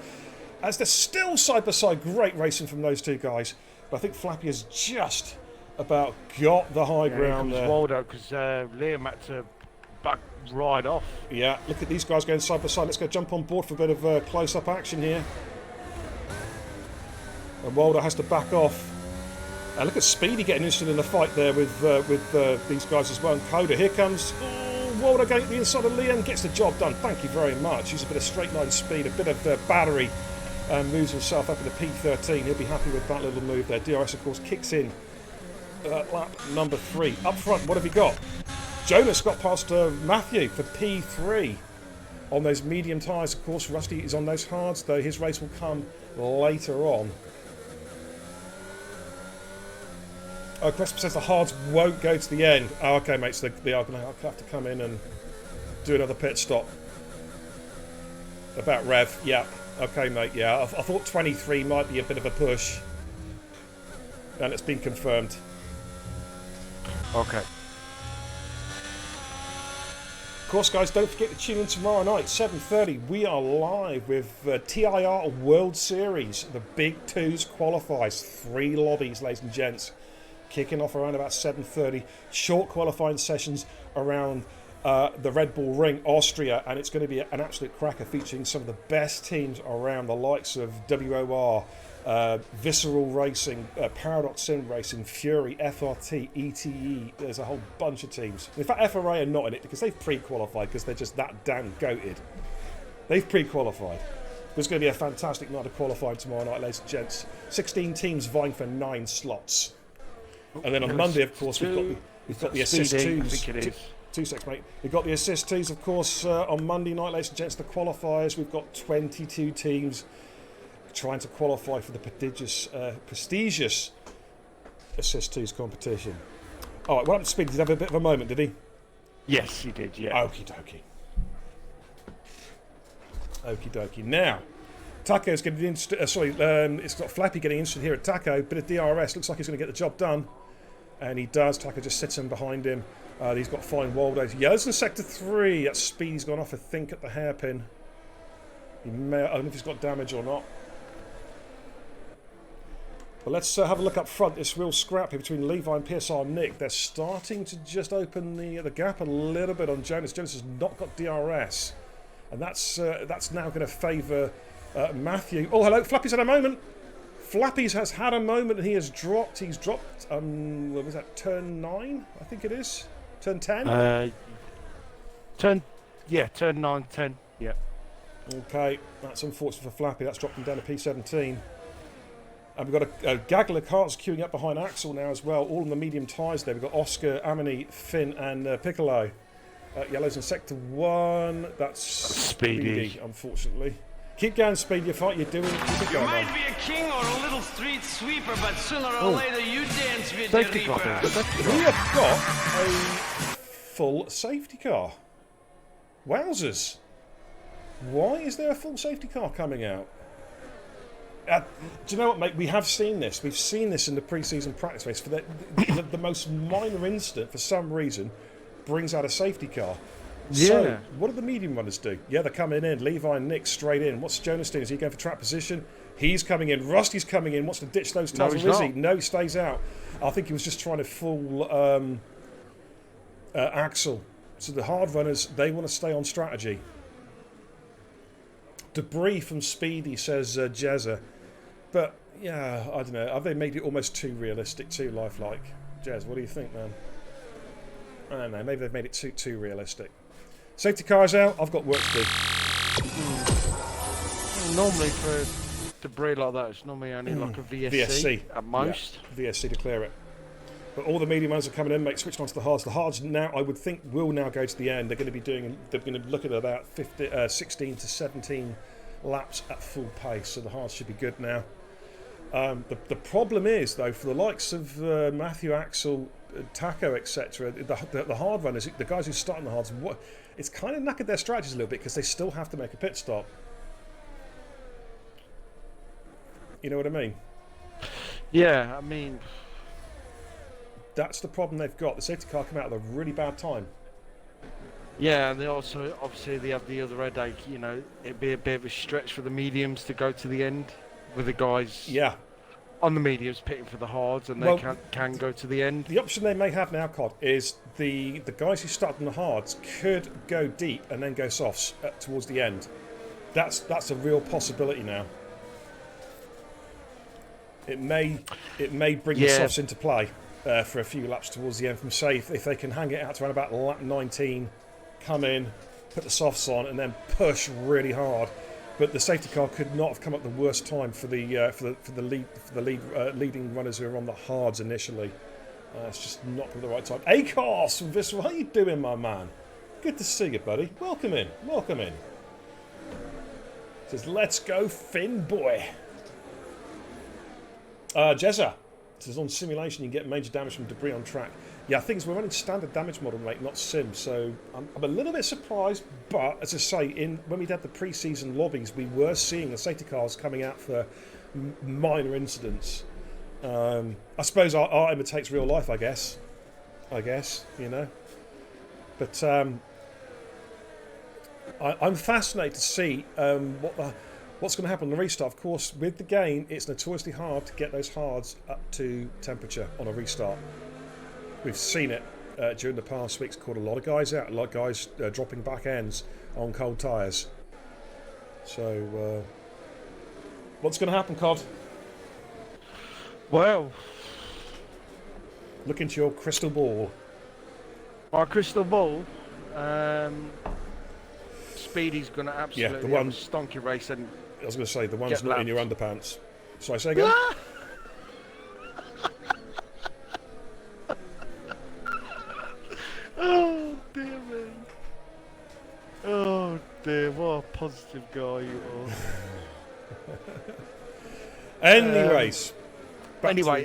as they're still side by side. Great racing from those two guys. But I think Flappy has just about got the high ground there. Waldo, because Liam had to back right off. Yeah, look at these guys going side by side. Let's go jump on board for a bit of close-up action here. And Waldo has to back off. And look at Speedy getting interested in the fight there with these guys as well. And Coda, here comes Waldo going to the inside of Liam, gets the job done. Thank you very much. He's a bit of straight line speed, a bit of battery, and moves himself up in the P13. He'll be happy with that little move there. DRS, of course, kicks in lap number 3. Up front, what have you got? Jonas got past Matthew for P3 on those medium tyres. Of course, Rusty is on those hards, though. His race will come later on. Oh, Crespo says the hards won't go to the end. Oh, okay, mate, so they are going to have to come in and do another pit stop. About Rev, yeah. Okay, mate, yeah. I thought 23 might be a bit of a push. And it's been confirmed. Okay. Of course, guys, don't forget to tune in tomorrow night, 7:30. We are live with TIR World Series. The Big Twos qualifies. 3 lobbies, ladies and gents. Kicking off around about 7:30. Short qualifying sessions around the Red Bull Ring, Austria, and it's going to be an absolute cracker featuring some of the best teams around, the likes of WOR, Visceral Racing, Paradox Sim Racing, Fury, FRT, ETE. There's a whole bunch of teams. In fact, FRA are not in it because they've pre-qualified because they're just that damn goated. They've pre-qualified. There's going to be a fantastic night of qualifying tomorrow night, ladies and gents. 16 teams vying for 9 slots. And then on Monday, of course, we've got the assist twos. I think it is. 2 secs, mate. We've got the assist twos, of course, on Monday night, ladies and gents, the qualifiers. We've got 22 teams trying to qualify for the prestigious assist twos competition. All right, what happened to Speedy? Did he have a bit of a moment, did he? Yes, he did, yeah. Okie dokie. Okie dokie. Now, Taco's getting it's got Flappy getting interested here at Taco. Bit of DRS. Looks like he's going to get the job done. And he does. Taco just sits in behind him. He's got fine Waldo's. Yellow's in sector 3. That Speedy's gone off, I think, at the hairpin. I don't know if he's got damage or not. But let's have a look up front. This real scrap here between Levi and PSR and Nick. They're starting to just open the gap a little bit on Jonas. Jonas has not got DRS. And that's now going to favour Matthew. Oh, hello. Flappy's had a moment. Flappy's has had a moment and he has dropped. He's dropped, what was that, turn 9? I think it is. Turn 10? Turn 9, 10. Yeah. Okay. That's unfortunate for Flappy. That's dropped him down to P17. And we've got a gaggle of cars queuing up behind Axel now as well. All in the medium tyres there. We've got Oscar, Amini, Finn and Piccolo. Yellow's in sector 1. That's Speedy, unfortunately. Keep going, Speed. Your fight you're doing. Keep it going, You might man. be a king or a little street sweeper, but sooner or later you dance with the Safety car. reaper. We have got a full safety car. Wowzers. Why is there a full safety car coming out? Do you know what, mate? We have seen this. We've seen this in the pre-season practice race. For the most minor incident, for some reason, brings out a safety car. Yeah. So, what do the medium runners do? Yeah, they're coming in. Levi and Nick straight in. What's Jonas doing? Is he going for track position? He's coming in. Rusty's coming in. Wants to ditch those tires. No, Or is he? No, he stays out. I think he was just trying to fool Axel. So the hard runners, they want to stay on strategy. Debris from Speedy, says Jezza. But, yeah, I don't know. Have they made it almost too realistic, too lifelike? Jez, what do you think, man? I don't know. Maybe they've made it too realistic. Safety car's out. I've got work to do. Normally for debris like that, it's normally only like a VSC at most. Yeah, VSC to clear it. But all the medium ones are coming in, mate. Switching on to the hards. The hards now, I would think, will now go to the end. They're going to be doing. They're going to look at about 16 to 17 laps at full pace. So the hards should be good now. The problem is, though, for the likes of Matthew, Axel, Taco, etc., the hard runners, the guys who start on the hards, it's kind of knackered their strategies a little bit because they still have to make a pit stop. You know what I mean? Yeah, I mean, that's the problem they've got. The safety car came out at a really bad time. yeah, and they also obviously they have the other headache. You know, it'd be a bit of a stretch for the mediums to go to the end with the guys. Yeah. on the mediums pitting for the hards, and Well, they can go to the end. The option they may have now, Cod, is the guys who start on the hards could go deep and then go softs towards the end. That's a real possibility now. It may bring the softs into play for a few laps towards the end. From say if they can hang it out to around about lap 19, come in, put the softs on, and then push really hard. But the safety car could not have come at the worst time for the leading runners who are on the hards initially. It's just not the right time. Acos from Viscera, how you doing, my man? Good to see you, buddy. Welcome in. Welcome in. Says, let's go, Finn boy. Jeddah says, on simulation you get major damage from debris on track. Yeah, things we're running standard damage model, mate, not sim. So I'm a little bit surprised, but as I say, when we did the pre-season lobbies, we were seeing the safety cars coming out for minor incidents. I suppose art imitates real life, I guess, you know. But I'm fascinated to see what's going to happen on the restart. Of course, with the game, it's notoriously hard to get those hards up to temperature on a restart. We've seen it during the past weeks. Caught a lot of guys out, a lot of guys dropping back ends on cold tyres. So, what's going to happen, Cod? Well, look into your crystal ball. My crystal ball. Speedy's going to absolutely have a stonky race, and I was going to say the one's not in your underpants. Shall I say again? Oh dear me. Oh dear, what a positive guy you are. Anyways, anyway,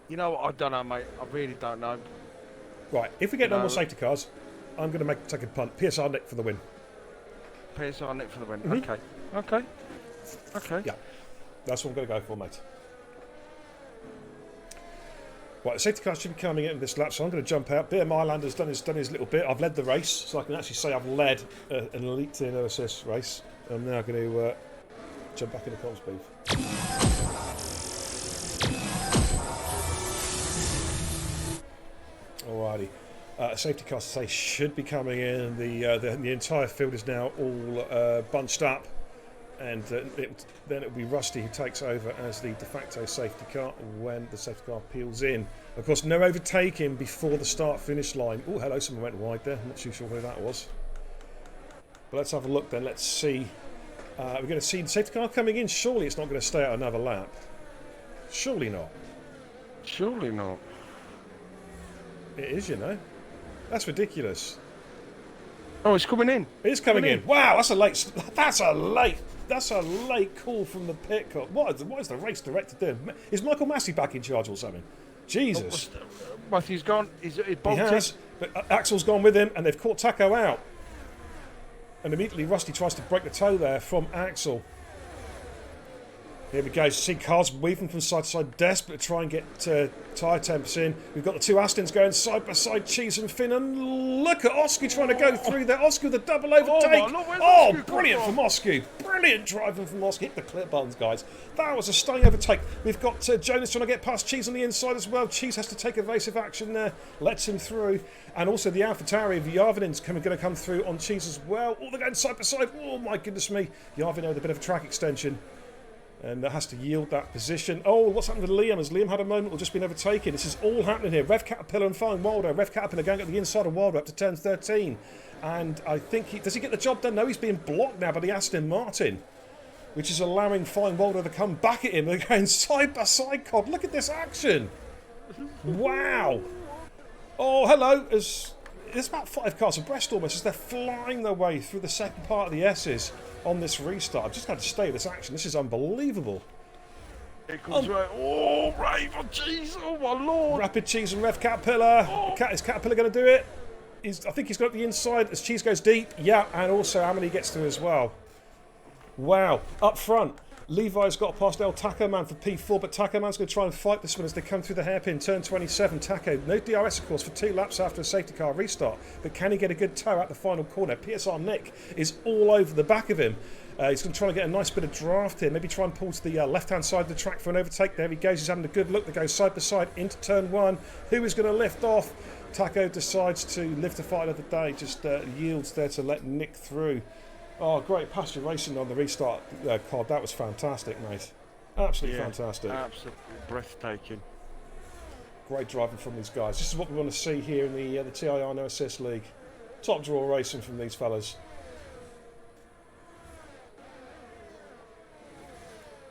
you know what, I don't know, mate. I really don't know. Right, if we get no more safety cars, I'm going to take a punt. PSR Nick for the win. PSR Nick for the win. Mm-hmm. Okay. Yeah, that's what I'm going to go for, mate. Right, the safety car should be coming in this lap, so I'm going to jump out. Beer Mylander's done his little bit. I've led the race, so I can actually say I've led an Elite TIR assist race. I'm now going to jump back in the comms booth. Alrighty. Safety car, say, should be coming in. The entire field is now all bunched up, and then it'll be Rusty who takes over as the de facto safety car when the safety car peels in. Of course, no overtaking before the start-finish line. Oh, hello, someone went wide there. I'm not too sure who that was. But let's have a look then. Let's see. We're going to see the safety car coming in. Surely it's not going to stay out another lap. Surely not. Surely not. It is, you know. That's ridiculous. Oh, it's coming in. It is coming in. Wow, that's a late call from the pit car. What is the race director doing? Is Michael Massey back in charge or something? Jesus. Matthew's gone. He's he has, but Axel's gone with him, and they've caught Taco out. And immediately Rusty tries to break the toe there from Axel. Here we go. See cars weaving from side to side, desperate to try and get tyre temps in. We've got the two Astons going side by side, Cheese and Finn, and look at Oscar trying to go through there. Oscar with a double overtake. Oh, brilliant from Oscar. Brilliant driving from Oscar. Hit the clip buttons, guys. That was a stunning overtake. We've got Jonas trying to get past Cheese on the inside as well. Cheese has to take evasive action there, lets him through. And also the AlphaTauri of Yarvinen's going to come through on Cheese as well. Oh, they're going side by side. Oh, my goodness me. Yarvinen with a bit of a track extension. And that has to yield that position. Oh, what's happened with Liam? Has Liam had a moment or just been overtaken? This is all happening here. Rev Caterpillar and Fine Wilder. Rev Caterpillar going at the inside of Wilder up to turn 13. And I think does he get the job done? No, he's being blocked now by the Aston Martin, which is allowing Fine Wilder to come back at him. They're going side by side, Cod. Look at this action. Wow. Oh, hello. There's about 5 cars abreast almost as they're flying their way through the second part of the S's on this restart. I've just had to stay with this action. This is unbelievable. It comes right. Oh, Raven Cheese. Oh, my Lord. Rapid Cheese and Rev Caterpillar. Oh. Is Caterpillar going to do it? I think he's got the inside as Cheese goes deep. Yeah, and also Amity gets through as well. Wow. Up front. Levi's got past El Taco Man for P4, but Taco Man's going to try and fight this one as they come through the hairpin. Turn 27, Taco. No DRS, of course, for 2 laps after a safety car restart. But can he get a good tow out the final corner? PSR Nick is all over the back of him. He's going to try and get a nice bit of draft here. Maybe try and pull to the left-hand side of the track for an overtake. There he goes. He's having a good look. They go side by side into turn 1. Who is going to lift off? Taco decides to live to fight another day. Just yields there to let Nick through. Oh, great pasture racing on the restart card. That was fantastic, mate. Absolutely fantastic. Absolutely breathtaking. Great driving from these guys. This is what we want to see here in the TIR No Assist League. Top draw racing from these fellas.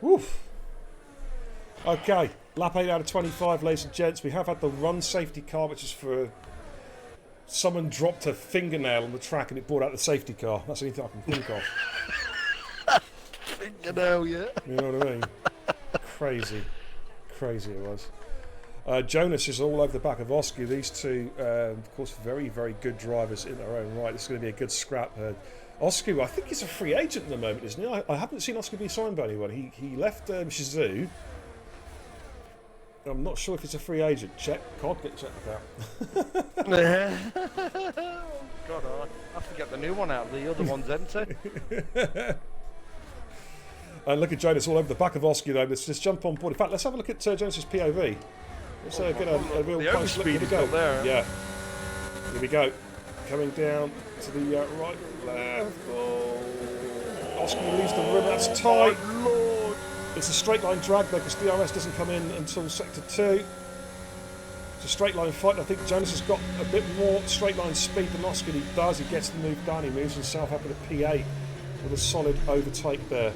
Woof. Okay, lap 8 out of 25, ladies and gents. We have had the run safety car, which is for someone dropped a fingernail on the track and it brought out the safety car. That's the only thing I can think of. Fingernail, yeah. You know what I mean? Crazy it was. Jonas is all over the back of Oscar. These two, of course, very, very good drivers in their own right. This is going to be a good scrap. Oscar, I think he's a free agent at the moment, isn't he? I haven't seen Oscar be signed by anyone. He left Shizou. I'm not sure if it's a free agent. Check. God, get checked out. God, I have to get the new one out. The other one's empty. And look at Jonas all over the back of Oscar, though. Let's just jump on board. In fact, let's have a look at Jonas's POV. Let's get a real close look. Here we go. There. Yeah. Here we go. Coming down to the right, left. Oh. Oscar leaves the room. That's tight. Lord. It's a straight line drag though, because DRS doesn't come in until sector 2. It's a straight line fight. I think Jonas has got a bit more straight line speed than Oscar. He does. He gets the move done. He moves himself up at a P8 with a solid overtake there.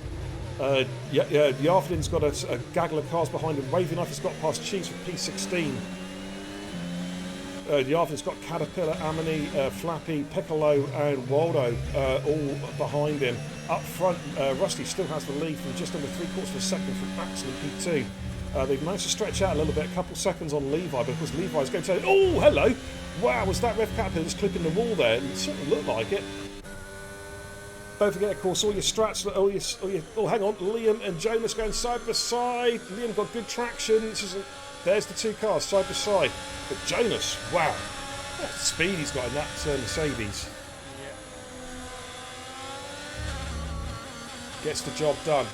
Yarflin's got a gaggle of cars behind him. Wavy Knife has got past Chiefs with P16. Yarflin's got Caterpillar, Amini, Flappy, Piccolo and Waldo all behind him. Up front, Rusty still has the lead from just under 3/4 of a second from Axel in P2. They've managed to stretch out a little bit, a couple seconds on Levi, because Levi's going to... Oh, hello! Wow, was that Rev Caterpillar just clipping the wall there? It certainly looked like it. Don't forget, of course, all your strats, oh, hang on, Liam and Jonas going side by side. Liam got good traction. There's the two cars side by side. But Jonas, wow, what speed he's got in that Mercedes. Gets the job done.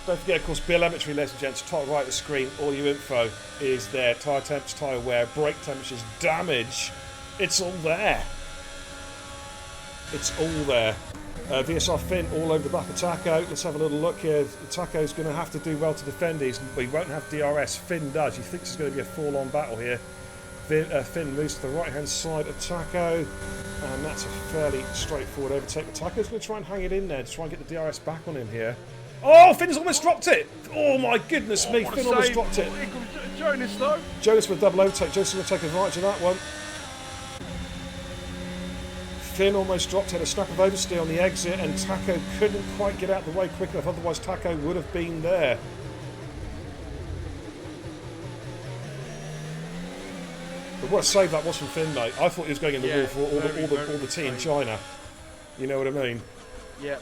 Don't forget, of course, Bill Emetry, ladies and gents, top right of the screen. All your info is there. Tyre temps, tyre wear, brake temperatures, damage. It's all there. It's all there. VSR Finn all over the back of Taco. Let's have a little look here. Taco's going to have to do well to defend these, but he won't have DRS. Finn does. He thinks it's going to be a full-on battle here. Finn moves to the right-hand side of Taco, and that's a fairly straightforward overtake. But Taco's going to try and hang it in there to try and get the DRS back on him here. Oh, Finn's almost dropped it! Oh my goodness me, Finn almost dropped it. Jonas though. Jonas with a double overtake. Jonas will take advantage of that one. Finn almost dropped, had a snap of oversteer on the exit, and Taco couldn't quite get out of the way quick enough, otherwise Taco would have been there. But what a save that was from Finn, mate. I thought he was going in the wall for all the tea in China. You know what I mean? Yeah.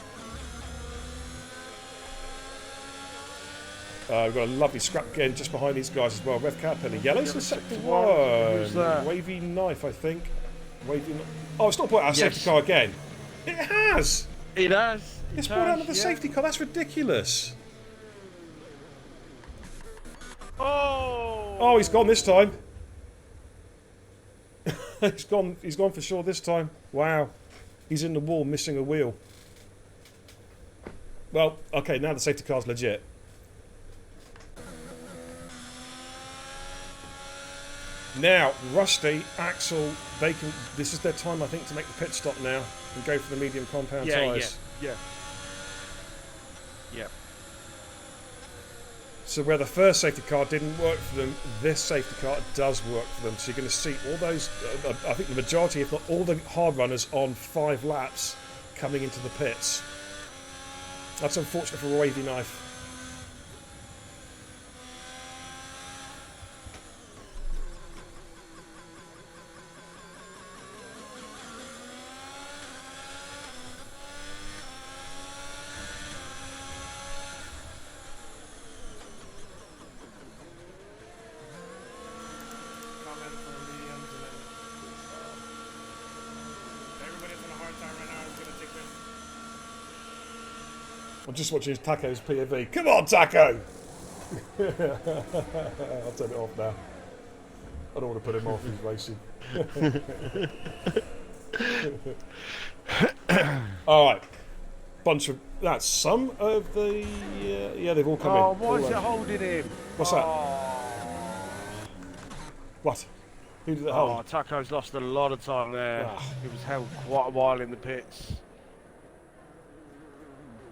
We've got a lovely scrap again just behind these guys as well. Rev Caterpillar. Yellow's the sector one. Who's that? Wavy Knife, I think. Oh, it's not brought out a safety car again. It has. It has. It's brought out another safety car. That's ridiculous. Oh, he's gone this time. He's gone for sure this time. Wow. He's in the wall missing a wheel. Well, okay, now the safety car's legit. Now, Rusty, Axel, this is their time, I think, to make the pit stop now and go for the medium compound tyres. Yeah. So where the first safety car didn't work for them, this safety car does work for them. So you're going to see all those, I think the majority, if not all the hard runners on 5 laps coming into the pits. That's unfortunate for a Wavy Knife. I'm just watching Taco's POV. Come on, Taco! I'll turn it off now. I don't want to put him off, he's racing. Alright. Bunch of... That's some of the... yeah, they've all come in. Oh, why is it holding him? What's that? What? Who did it hold? Oh, Taco's lost a lot of time there. He was held quite a while in the pits.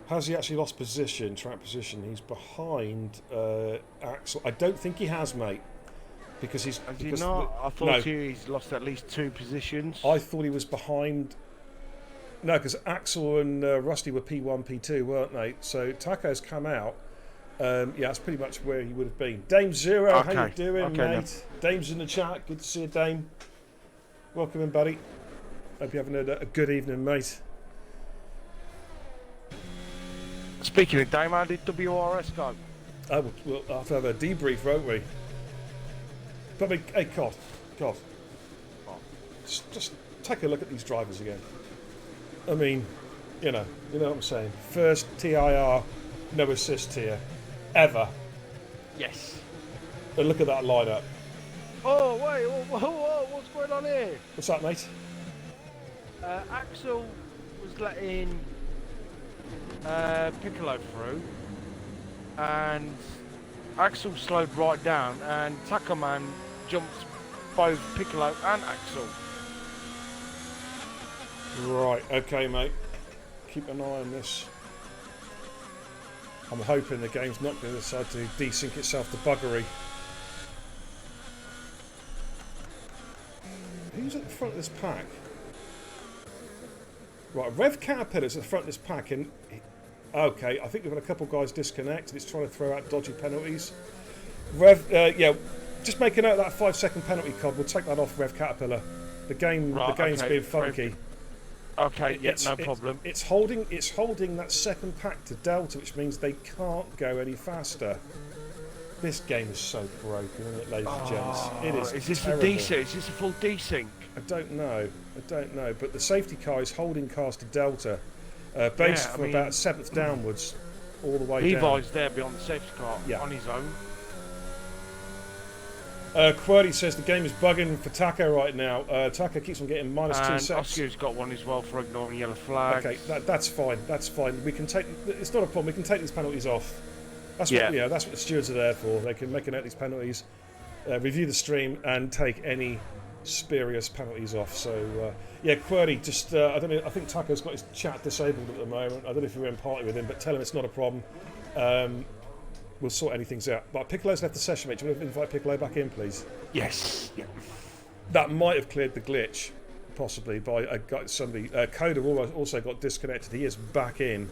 Has he actually lost position, track position? He's behind Axel. I don't think he has, mate. Because he's... Has he not? I thought he's lost at least 2 positions. I thought he was behind... No, because Axel and Rusty were P1, P2, weren't they? So Taco's come out. Yeah, that's pretty much where he would have been. Dame Zero, Okay. how you doing, Okay, mate? then. Dame's in the chat. Good to see you, Dame. Welcome in, buddy. Hope you're having a good evening, mate. Speaking of Dame, how did WRS go? We'll have to have a debrief, won't we? But hey, God. Just take a look at these drivers again. I mean, you know what I'm saying. First TIR, no assist here, ever. Yes. And look at that lineup. Oh, wait, whoa, what's going on here? What's that, mate? Axel was letting Piccolo through, and Axel slowed right down, and Taco Man jumped both Piccolo and Axel. Right, okay, mate. Keep an eye on this. I'm hoping the game's not going to decide to desync itself to buggery. Who's at the front of this pack? Right, Rev Caterpillar's at the front of this pack, and okay, I think we've had a couple of guys disconnect. It's trying to throw out dodgy penalties. Rev, yeah, just make a note of that 5-second penalty card. We'll take that off Rev Caterpillar. The game's being funky. Okay, yeah, no problem. It's holding that second pack to Delta, which means they can't go any faster. This game is so broken, isn't it, ladies and gents? It is. Is this terrible. a desync? Is this a full desync? I don't know. But the safety car is holding cars to Delta, based from about 7th downwards, all the way down. Levi's there beyond the safety car on his own. Quirty says the game is bugging for Taco right now. Taco keeps on getting -2 seconds. Oscar's got one as well for ignoring yellow flags. Okay, that's fine. That's fine. We can take. It's not a problem. We can take these penalties off. That's what that's what the stewards are there for. They can make a note of these penalties, review the stream, and take any spurious penalties off. So yeah, Quirty, just I don't know. I think Taco's got his chat disabled at the moment. I don't know if you're in party with him, but tell him it's not a problem. We'll sort anything out. But Piccolo's left the session, mate. Do you want to invite Piccolo back in, please? Yes. Yeah. That might have cleared the glitch, possibly, by somebody. Coda also got disconnected. He is back in.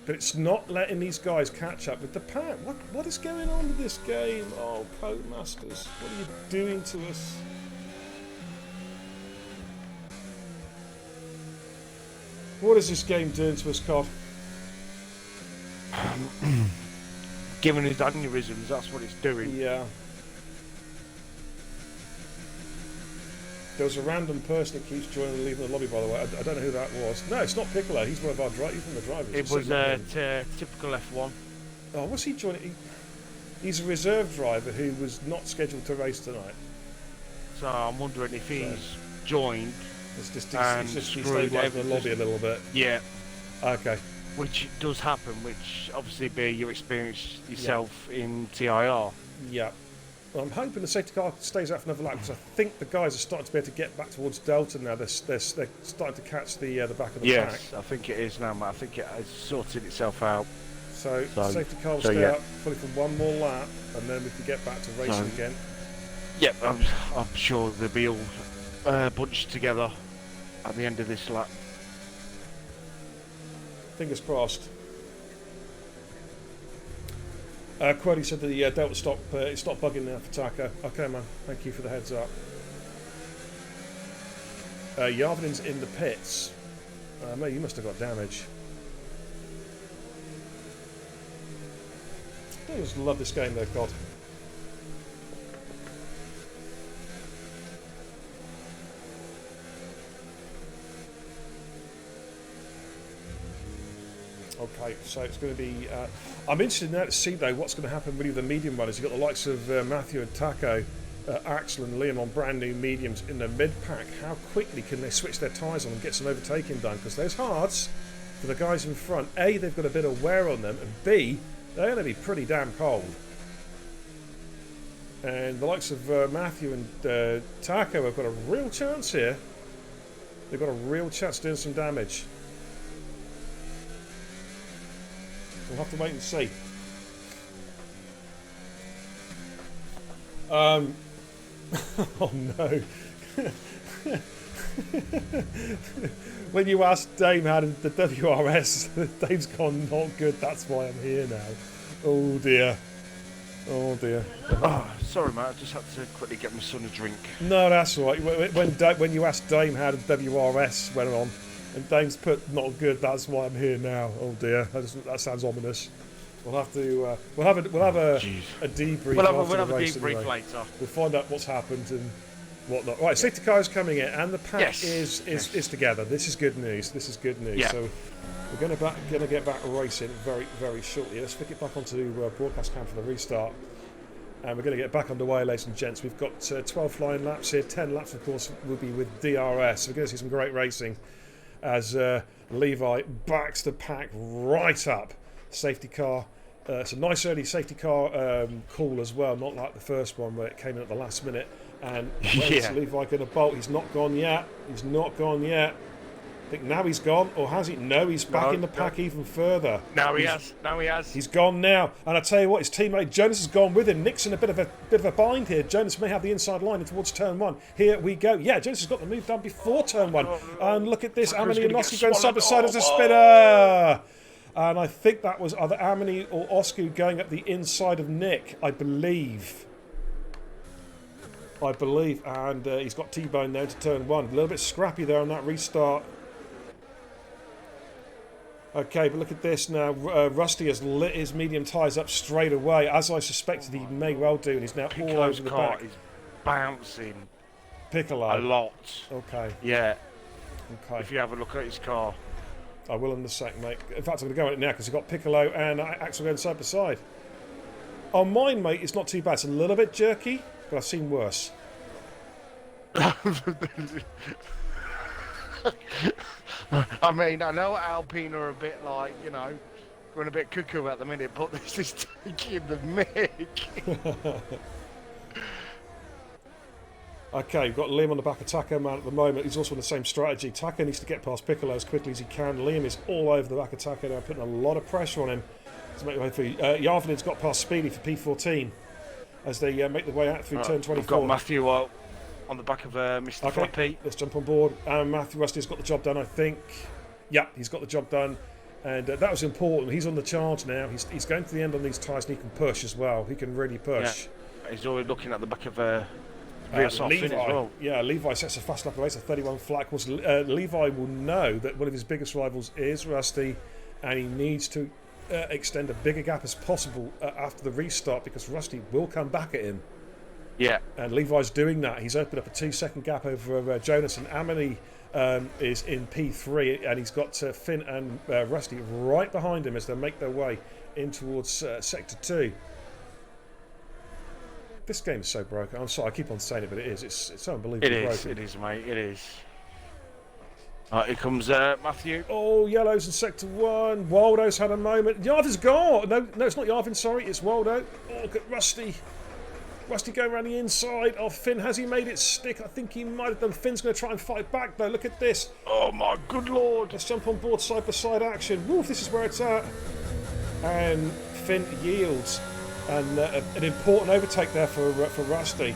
But it's not letting these guys catch up with the pack. What is going on with this game? Oh, Codemasters, what are you doing to us? What is this game doing to us, Cod? Given his aneurysms, that's what it's doing. Yeah. There was a random person that keeps joining and leaving the lobby, by the way. I don't know who that was. No, it's not Piccolo. He's one of our drivers. He's one of the drivers. It was a typical F1. Oh, what's he joining? He's a reserve driver who was not scheduled to race tonight. So I'm wondering if he's joined. It's just destabilised the lobby a little bit. Yeah. Okay. Which does happen, which obviously be your experience yourself in TIR. Yeah. Well, I'm hoping the safety car stays out for another lap because I think the guys are starting to be able to get back towards Delta now. They're starting to catch the back of the pack. Yes, I think it is now, mate. I think it has sorted itself out. So the safety car will stay out probably for one more lap, and then we can get back to racing again. Yep, I'm sure they'll be all bunched together at the end of this lap. Fingers crossed. Quirty said that the Delta stopped bugging now for Taka. Okay, man. Thank you for the heads up. Yarvin's in the pits. Mate, you must have got damage. I just love this game though, God. Okay, so it's going to be... I'm interested now to see, though, what's going to happen with the medium runners. You've got the likes of Matthew and Taco, Axel and Liam on brand new mediums in the mid-pack. How quickly can they switch their tyres on and get some overtaking done? Because those hards, for the guys in front, A, they've got a bit of wear on them, and B, they're going to be pretty damn cold. And the likes of Matthew and Taco have got a real chance here. They've got a real chance of doing some damage. We'll have to wait and see. Oh no. When you ask Dame how did the WRS, Dave's gone not good, that's why I'm here now. Oh dear. Oh dear. Oh, sorry, mate. I just had to quickly get my son a drink. No, that's all right. When you asked Dame how the WRS went on, and Dame's put not good, that's why I'm here now. Oh dear, that sounds ominous. We'll have to. We'll have a debrief. We'll have a debrief anyway. later. We'll find out what's happened and whatnot. Right, safety car is coming in, and the pack is together. This is good news. This is good news. Yeah. So we're going to get back racing very, very shortly. Let's flick it back onto broadcast cam for the restart. And we're going to get back underway, ladies and gents. We've got 12 flying laps here. 10 laps, of course, will be with DRS. So we're going to see some great racing as Levi backs the pack right up. Safety car. It's a nice early safety car call as well, not like the first one where it came in at the last minute. And where's Levi going to bolt? He's not gone yet. He's not gone yet. I think now he's gone, or has he? No, he's back in the pack even further. Now he has. He's gone now, and I tell you what, his teammate Jonas has gone with him. Nick's in a bit of a bind here. Jonas may have the inside line towards turn one. Here we go. Yeah, Jonas has got the move done before turn one. And look at this, Amini and Oski going side by side as a spinner. And I think that was either Amini or Osku going up the inside of Nick, I believe. And he's got T-bone now to turn one. A little bit scrappy there on that restart. Okay, but look at this now. Rusty has lit his medium tyres up straight away, as I suspected he may well do, and he's now all over the back. Is bouncing. Piccolo. A lot. Okay. Yeah. Okay. If you have a look at his car. I will in a sec, mate. In fact, I'm going to go on it now because we've got Piccolo and Axel going side by side. On mine, mate, it's not too bad. It's a little bit jerky, but I've seen worse. I mean, I know Alpine are a bit like, you know, going a bit cuckoo at the minute, but this is taking the mick. Okay, we've got Liam on the back of Taco Man at the moment. He's also on the same strategy. Taco needs to get past Piccolo as quickly as he can. Liam is all over the back of Taco now, putting a lot of pressure on him to make the way through. Yarvin's got past Speedy for P14 as they make their way out through turn 24. We've got Matthew on the back of Mr. Flappy. Let's jump on board. Matthew Rusty's got the job done, I think. Yeah, he's got the job done. And that was important. He's on the charge now. He's going to the end on these tyres, and he can push as well. He can really push. Yeah. He's already looking at the back of Levi. as well. Yeah, Levi sets a fast lap race, a 31 flat. Of course, Levi will know that one of his biggest rivals is Rusty, and he needs to extend a bigger gap as possible after the restart, because Rusty will come back at him. Yeah. And Levi's doing that. He's opened up a 2-second gap over Jonas, and Amini is in P3, and he's got Finn and Rusty right behind him as they make their way in towards Sector 2. This game is so broken. I'm sorry, I keep on saying it, but it is. It's so unbelievably broken. It is, mate. It is. Here comes Matthew. Oh, yellows in Sector 1. Waldo's had a moment. Yarvin's gone. No, it's not Yarvin, sorry. It's Waldo. Oh, look at Rusty. Rusty going around the inside. Oh, Finn, has he made it stick? I think he might have done. Finn's going to try and fight back, though. Look at this. Oh, my good lord. Let's jump on board side-by-side action. Woof, this is where it's at. And Finn yields. And an important overtake there for Rusty.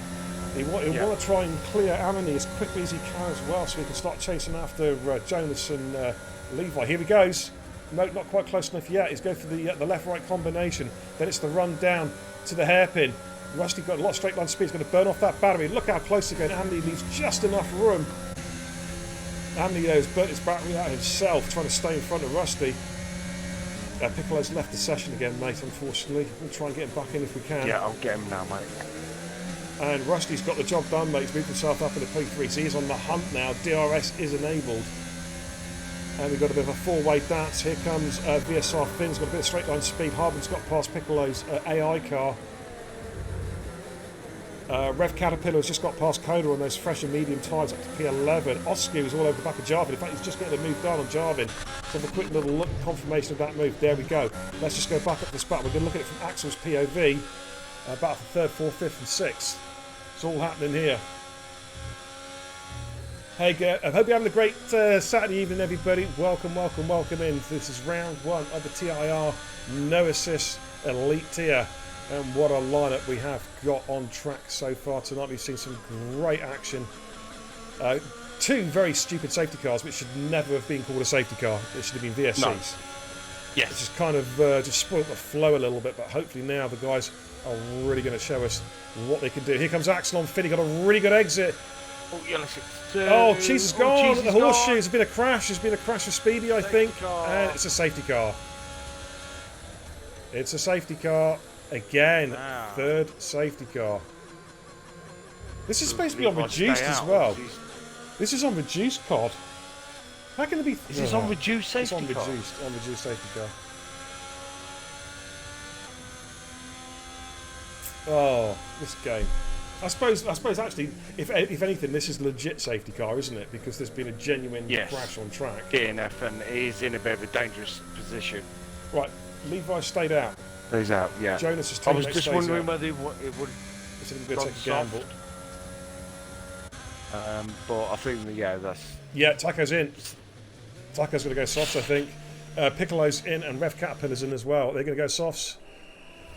He'll want to try and clear Amini as quickly as he can as well, so he can start chasing after Jonas and Levi. Here he goes. No, not quite close enough yet. He's going for the left-right combination. Then it's the run down to the hairpin. Rusty got a lot of straight line speed. He's going to burn off that battery. Look how close he's going. Amini leaves just enough room. Amini has burnt his battery out himself, trying to stay in front of Rusty. Piccolo's left the session again, mate, unfortunately. We'll try and get him back in if we can. Yeah, I'll get him now, mate. And Rusty's got the job done, mate. He's moved himself up in the P3, so he's on the hunt now. DRS is enabled. And we've got a bit of a four-way dance. Here comes VSR Finn's got a bit of straight line speed. Harbin's got past Piccolo's AI car. Rev Caterpillar's just got past Coda on those fresh and medium tyres up to P11. Oscar is all over the back of Jarvin. In fact, he's just getting a move done on Jarvin. Let's have a quick little look, confirmation of that move. There we go. Let's just go back up to the spot. We're going to look at it from Axel's POV. Battle for 3rd, 4th, 5th and 6th. It's all happening here. Hey, I hope you're having a great Saturday evening, everybody. Welcome in. This is round 1 of the TIR No Assist Elite Tier. And what a lineup we have got on track so far tonight. We've seen some great action. 2 very stupid safety cars, which should never have been called a safety car. It should have been VSCs. No. Yes. Which has kind of just spoilt the flow a little bit, but hopefully now the guys are really going to show us what they can do. Here comes Axel on Finn. He got a really good exit. Oh, Cheese is gone at the horseshoe. There's been a crash. There's been a crash of Speedy, I think. And it's a safety car. It's a safety car. Again, 3rd safety car. This is supposed to be on reduced as well. This is on reduced COD. How can it be? Is this on reduced safety car? It's on reduced safety car. Oh, this game. I suppose actually, if anything, this is a legit safety car, isn't it? Because there's been a genuine crash on track. DNF, and it is in a bit of a dangerous position. Right, Levi stayed out. He's out, yeah. Jonas is I was just wondering whether it would it's a bit take a gamble. But I think that's... Yeah, Taco's in. Taco's going to go softs, I think. Piccolo's in and Rev Caterpillar's in as well. They're going to go softs.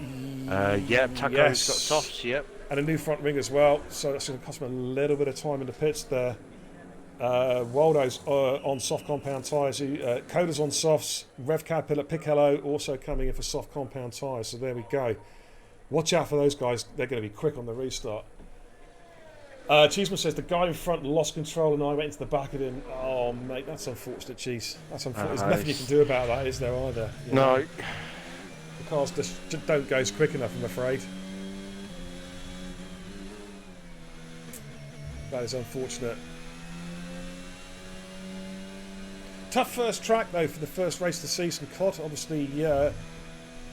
Yeah, Taco's got softs, yep. And a new front wing as well, so that's going to cost him a little bit of time in the pits there. Waldo's on soft compound tyres. Coda's on softs. Rev Caterpillar, Piccolo also coming in for soft compound tyres. So there we go. Watch out for those guys. They're going to be quick on the restart. Cheeseman says the guy in front lost control and I went into the back of him. Oh, mate, that's unfortunate, Cheese. That's unfortunate. There's nothing you can do about that, is there, either? You know? The cars just don't go quick enough, I'm afraid. That is unfortunate. Tough first track though for the first race of the season, COD. Obviously,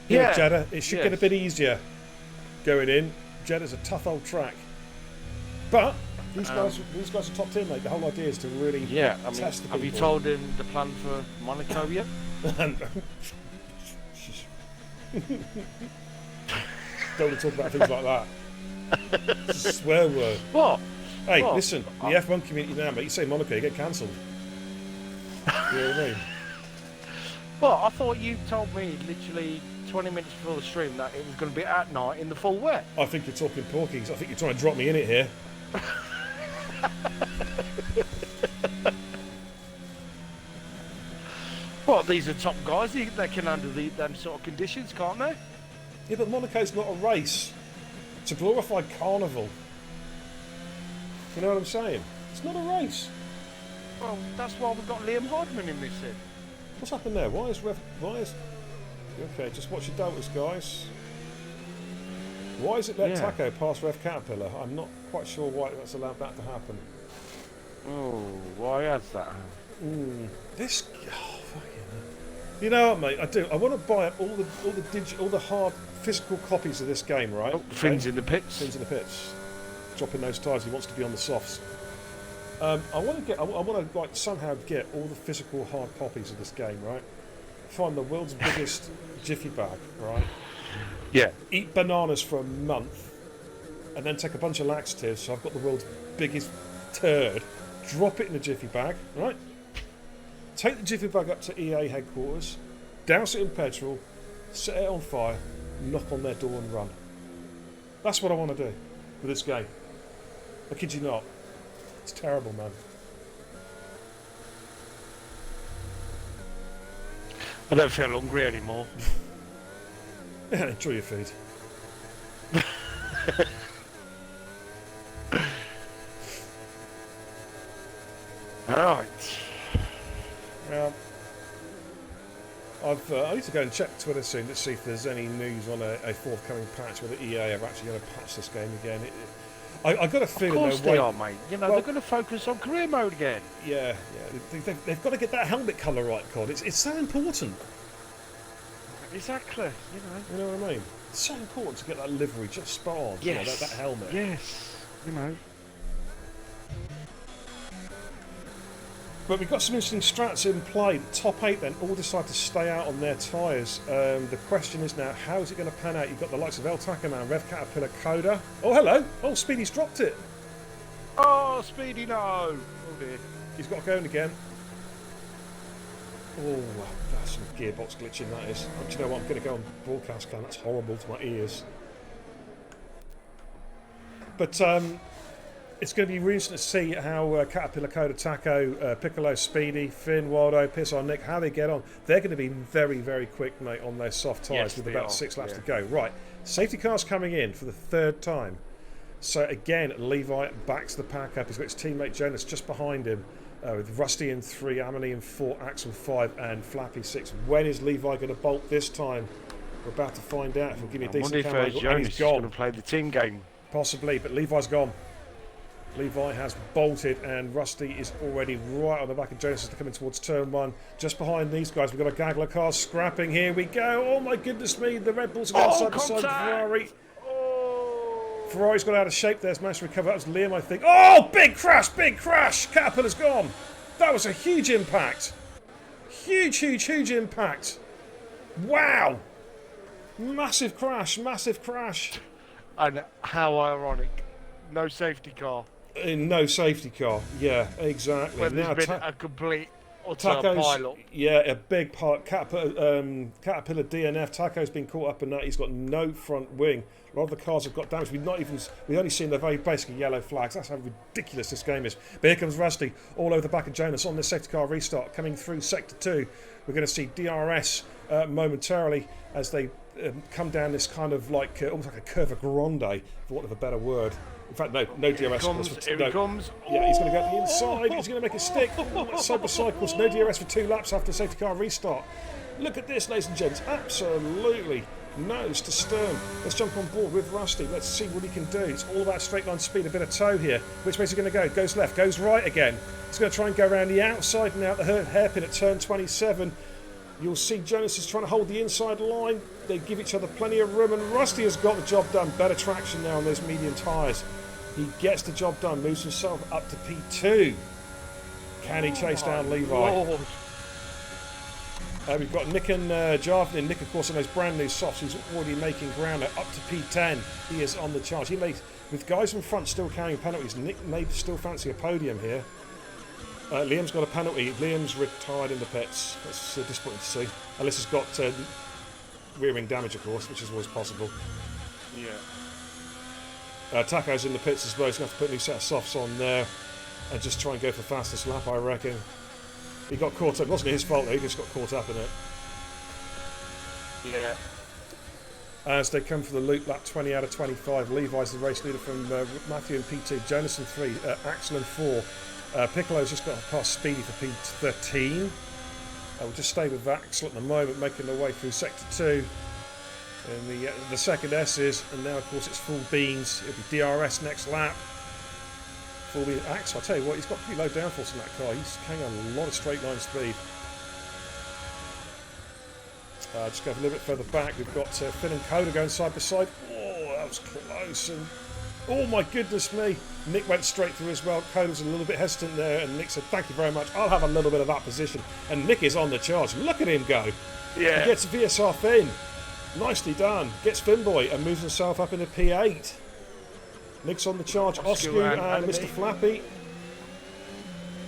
Jeddah. It should get a bit easier going in. Jeddah's a tough old track, but these guys are top tier, mate. The whole idea is to really test the people. Have you told him the plan for Monaco yet? Don't want to talk about things like that. It's a swear word. What? Hey, listen, the F1 community now, mate. You say Monaco, you get cancelled. You know what I mean? Well, I thought you told me literally 20 minutes before the stream that it was going to be at night in the full wet. I think you're talking porkies. I think you're trying to drop me in it here. What, these are top guys? They can handle them sort of conditions, can't they? Yeah, but Monaco's not a race. It's a glorified carnival. You know what I'm saying? It's not a race. Well, that's why we've got Liam Hardman in this thing. What's happened there? Why is... Okay, just watch your doubters, guys. Why is it let Taco pass Rev Caterpillar? I'm not quite sure why that's allowed that to happen. Oh, why has that? This... Oh, fucking hell. You know what, mate? I do. I want to buy up all the hard physical copies of this game, right? Oh, Finn's in the pits. Finn's in the pits. Dropping those tyres. He wants to be on the softs. I want to like somehow get all the physical hard copies of this game, right? Find the world's biggest jiffy bag, right? Yeah. Eat bananas for a month, and then take a bunch of laxatives. So I've got the world's biggest turd. Drop it in the jiffy bag, right? Take the jiffy bag up to EA headquarters, douse it in petrol, set it on fire, knock on their door and run. That's what I want to do with this game. I kid you not. It's terrible, man. I don't feel hungry anymore. Yeah, enjoy your food. Alright. I need to go and check Twitter soon to see if there's any news on a forthcoming patch, whether EA are actually going to patch this game again. I got a Of feeling course though, they are, mate. You know, well- they're going to focus on career mode again. Yeah. They've got to get that helmet colour right, Cod. It's so important. Exactly. You know what I mean? It's so important to get that livery just spot on. Yes. You know, that helmet. Yes. You know. But we've got some interesting strats in play. The top 8 then all decide to stay out on their tyres. The question is now, how is it going to pan out? You've got the likes of El Tacoman, Rev Caterpillar, Coda. Oh, hello. Oh, Speedy's dropped it. Oh, Speedy, no. Oh, dear. He's got going again. Oh, that's some gearbox glitching, that is. Do you know what? I'm going to go on broadcast cam. That's horrible to my ears. But it's going to be really interesting to see how Caterpillar, Coda, Taco, Piccolo, Speedy, Finn, Waldo, Pissar, Nick, how they get on. They're going to be very, very quick, mate, on their soft tyres Yes, with they about are. 6 laps Yeah. to go. Right, safety car's coming in for the 3rd time. So again, Levi backs the pack up. He's got his teammate Jonas just behind him. With Rusty in 3, Amity in 4, Axel 5, and Flappy 6. When is Levi going to bolt this time? We're about to find out. If he'll give me a I decent wonder if camera angle, and Jonas he's is going gone. to play the team game. Possibly, but Levi's gone. Levi has bolted, and Rusty is already right on the back of Jonas as they're coming towards turn 1. Just behind these guys, we've got a gaggle of cars scrapping. Here we go. Oh my goodness me, the Red Bulls are going side by side with Ferrari. Ferrari's got out of shape there. It's managed to recover. That was Liam, I think. Oh, big crash, big crash. Caterpillar's gone. That was a huge impact. Huge, huge, huge impact. Wow. Massive crash, massive crash. And how ironic. No safety car. In no safety car. Yeah, exactly. When Now, there's been a complete utter Taco's, pile-up. yeah, a big part. Caterpillar DNF. Taco's been caught up in that. He's got no front wing. A lot of the cars have got damage. We've only seen the very basic yellow flags. That's how ridiculous this game is. But here comes Rusty all over the back of Jonas on this safety car restart. Coming through sector 2. We're going to see DRS momentarily as they come down this kind of like almost like a curva grande, for want of a better word. In fact, no DRS. Here he comes. Yeah, he's going to go to the inside. He's going to make it stick. Side by side course. No DRS for 2 laps after safety car restart. Look at this, ladies and gents. Absolutely nose to stern. Let's jump on board with Rusty. Let's see what he can do. It's all about straight line speed, a bit of toe here. Which way is he going to go? Goes left, goes right again. He's going to try and go around the outside and out the hairpin at turn 27. You'll see Jonas is trying to hold the inside line. They give each other plenty of room, and Rusty has got the job done. Better traction now on those medium tyres. He gets the job done, moves himself up to P2. Can he chase down Levi? Lord. We've got Nick and Jarvin in. Nick, of course, on those brand new softs. He's already making ground up to P10. He is on the charge. He makes, with guys in front still carrying penalties, Nick may still fancy a podium here. Liam's got a penalty. Liam's retired in the pits. That's disappointing to see. Unless he's got rear-wing damage, of course, which is always possible. Yeah. Taco's in the pits as well. He's going to have to put a new set of softs on there and just try and go for fastest lap, I reckon. He got caught up. It wasn't his fault, though. He just got caught up in it. Yeah. As they come for the loop, lap 20 out of 25. Levi's the race leader from Matthew in P2. Jonas in 3. Axel in 4. Piccolo's just got past Speedy for P13. We'll just stay with Axel at the moment, making their way through sector 2. And the second S's, and now of course it's full beans. It'll be DRS next lap. Full beans. Axel, I'll tell you what, he's got pretty low downforce in that car. He's carrying on a lot of straight line speed. Just go a little bit further back. We've got Finn and Coda going side by side. Oh, that was close. And oh my goodness me. Nick went straight through as well. Coda was a little bit hesitant there, and Nick said, thank you very much. I'll have a little bit of that position. And Nick is on the charge. Look at him go. Yeah. He gets VSR Finn. Nicely done. Gets Finboy and moves himself up into P8. Nick's on the charge. Oscar and Mr. Flappy.